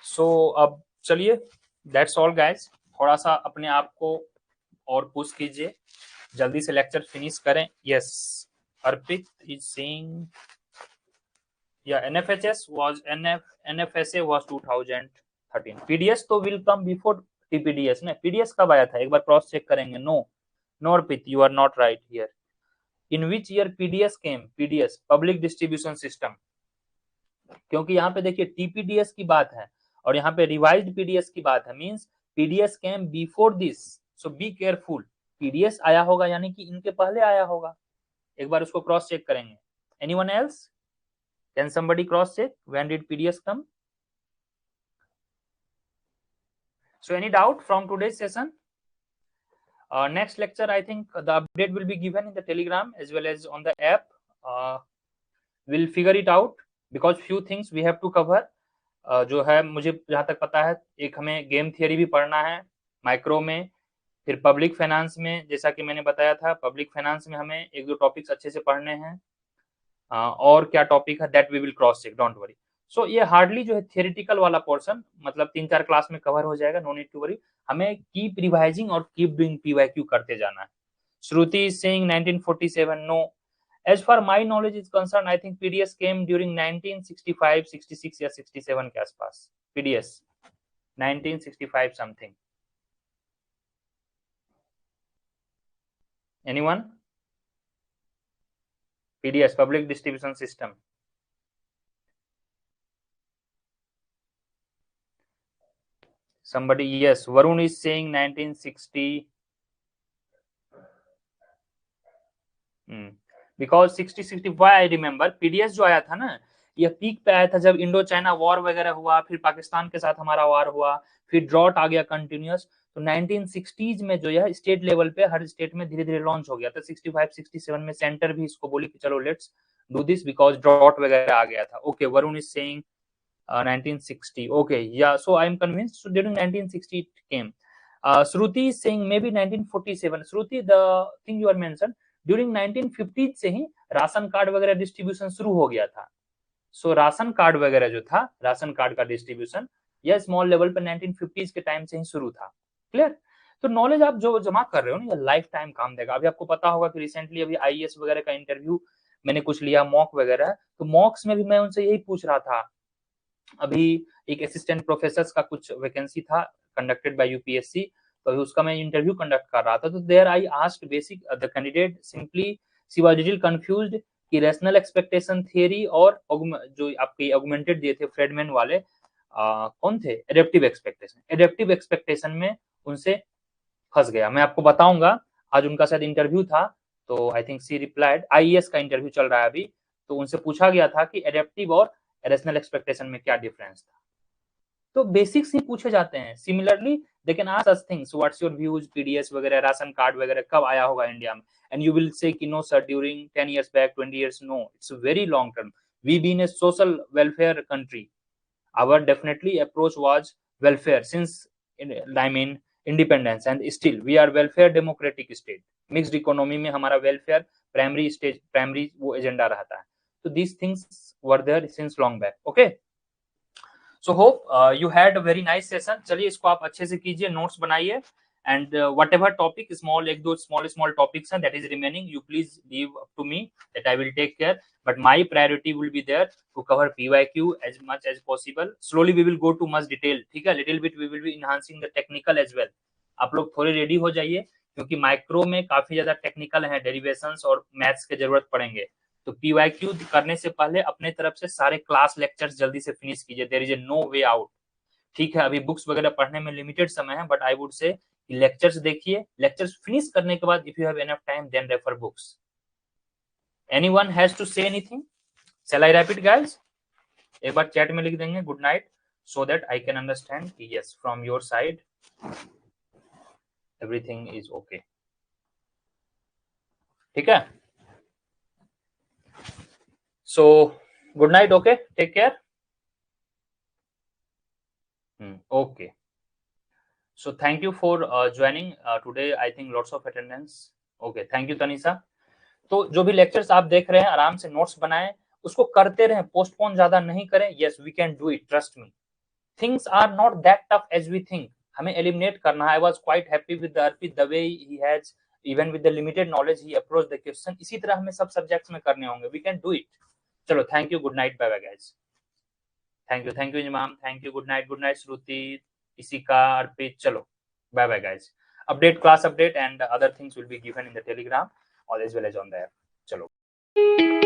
Speaker 1: सो अब चलिए, दैट्स ऑल गाइस। थोड़ा सा अपने आप को और पुश कीजिए, जल्दी से लेक्चर फिनिश करें। यस, अर्पित इज सेइंग या NFSA was 2013। PDS तो विल कम बिफोर TPDS ना। PDS कब आया था? एक बार क्रॉस चेक करेंगे। No Arpit, you are not right here. In which year PDS came? PDS public distribution system, क्योंकि यहाँ पे देखिए TPDS की बात है और यहाँ पे रिवाइज्ड PDS की बात है, means PDS came before this, so be careful. PDS आया होगा यानी कि इनके पहले आया होगा। एक बार उसको क्रॉस चेक करेंगे। Anyone else? Can somebody cross check when did PDS come? So any doubt from today's session? Next lecture, I think the update will be given in the Telegram as well as on the app. We'll figure it out because few things we have to cover. जो है मुझे जहाँ तक पता है, एक हमें game theory भी पढ़ना है माइक्रो में, फिर पब्लिक फाइनेंस में, जैसा कि मैंने बताया था पब्लिक फाइनेंस में हमें एक दो टॉपिक्स अच्छे से पढ़ने हैं। और क्या टॉपिक है that we will cross check, don't worry. So ये हार्डली जो है थियोरेटिकल वाला पोर्शन मतलब 3-4 क्लास में कवर हो जाएगा, नो नीड टू वरी। हमें कीप रिवाइजिंग और कीप डूइंग PYQ करते जाना है। Shruti is saying 1947, no. As far my knowledge is concerned, I think PDS came during 1965, 66 या 67 के आसपास। PDS 1965 समथिंग। Anyone? PDS public distribution system. Somebody, yes, Varun is saying 1960. Because 60-60, why I remember PDS जो आया था ना, ये पीक पे आया था जब इंडो चाइना वॉर वगैरह हुआ, फिर पाकिस्तान के साथ हमारा वॉर हुआ, फिर ड्रॉट आ गया कंटिन्यूअस। तो 1960s में जो है स्टेट लेवल पे हर स्टेट में धीरे धीरे लॉन्च हो गया था। 65-67 में सेंटर भी इसको बोली कि चलो let's do this because drought वगैरह आ गया था। Okay, Varun is saying 1960. Okay, yeah. So I am convinced. So during 1960 it came. Shruti is saying maybe 1947. Shruti, the thing you are mentioned during 1950 से ही राशन कार्ड वगैरह distribution शुरू हो गया था। सो राशन कार्ड वगैरह जो था, राशन कार्ड का डिस्ट्रीब्यूशन यह स्मॉल लेवल पर 1950s के टाइम से ही शुरू था। क्लियर? तो नॉलेज आप जो जमा कर रहे हो ना, ये लाइफ टाइम काम देगा। अभी आपको पता होगा कि रिसेंटली अभी IAS वगैरह का इंटरव्यू मैंने कुछ लिया, मॉक वगैरह, तो मॉक्स में भी मैं उनसे यही पूछ रहा था। अभी एक असिस्टेंट प्रोफेसर का कुछ वैकेंसी था कंडक्टेड बाय UPSC, तो उसका मैं इंटरव्यू कंडक्ट कर रहा था। तो there I asked basic the candidate simply she was little confused कि रैशनल एक्सपेक्टेशन थ्योरी और जो आपके ऑगमेंटेड दिए थे फ्रेडमैन वाले कौन थे, एडेप्टिव एक्सपेक्टेशन। एडेप्टिव एक्सपेक्टेशन में उनसे फंस गया। मैं आपको बताऊंगा, आज उनका शायद इंटरव्यू था, तो I think she replied, IAS का इंटरव्यू चल रहा है अभी, तो उनसे पूछा गया था कि एडेप्टिव और रैशनल एक्सपेक्टेशन में क्या डिफरेंस था। तो बेसिक्स ही पूछे जाते हैं। Similarly they can ask us things, what's your views, PDS वगैरह, राशन कार्ड वगैरह कब आया होगा इंडिया में, एंड यू विल से कि no sir during 10 years back, 20 years, no, it's very long term, we been a social welfare country, our definitely approach was welfare since I mean independence, and still we are welfare democratic state, mixed economy में हमारा welfare primary stage, primary वो agenda रहता है। तो these things were there since long back। okay, so hope you had a very nice session। चलिए इसको आप अच्छे से कीजिए, नोट्स बनाइए, and whatever topic small, एक दो small topics हैं that is remaining, you please leave up to me, that I will take care, but my priority will be there to cover PYQ as much as possible। slowly we will go to much detail, ठीक है, little bit we will be enhancing the technical as well। आप लोग थोड़े ready हो जाइए, क्योंकि micro में काफी ज्यादा टेक्निकल है, डेरिवेशंस और मैथ्स की जरूरत पड़ेंगे। तो PYQ करने से पहले अपने तरफ से सारे क्लास लेक्चर्स जल्दी से फिनिश कीजिए, there is a no way out. ठीक है, अभी बुक्स वगैरह पढ़ने में लिमिटेड समय है, but I would say lectures देखिए, लेक्चर्स फिनिश करने के बाद if you have enough time then refer books. Anyone has to say anything? Shall I wrap it guys? एक बार चैट में लिख देंगे good night, so that I can understand कि yes from your side everything is okay. ठीक है, so good night, okay, take care। okay, so thank you for joining today, I think lots of attendance। okay, thank you Tanisha। तो जो भी lectures आप देख रहे हैं आराम से नोट्स बनाएं, उसको करते रहें, पोस्टपोन ज्यादा नहीं करें। Yes we can do it, trust me, things are not that tough as we think. हमें एलिमिनेट करना है। I was quite happy with Arpit the way he has, even with the limited knowledge he approach the question. इसी तरह हमें सब subjects में करने होंगे, वी कैन डू इट। चलो thank you, good night, bye bye guys. Thank you Imam, thank you, good night श्रुति, इसिका, अर्पित। चलो bye bye guys. Update, class update and other things will be given in the Telegram और as well as on the app. चलो।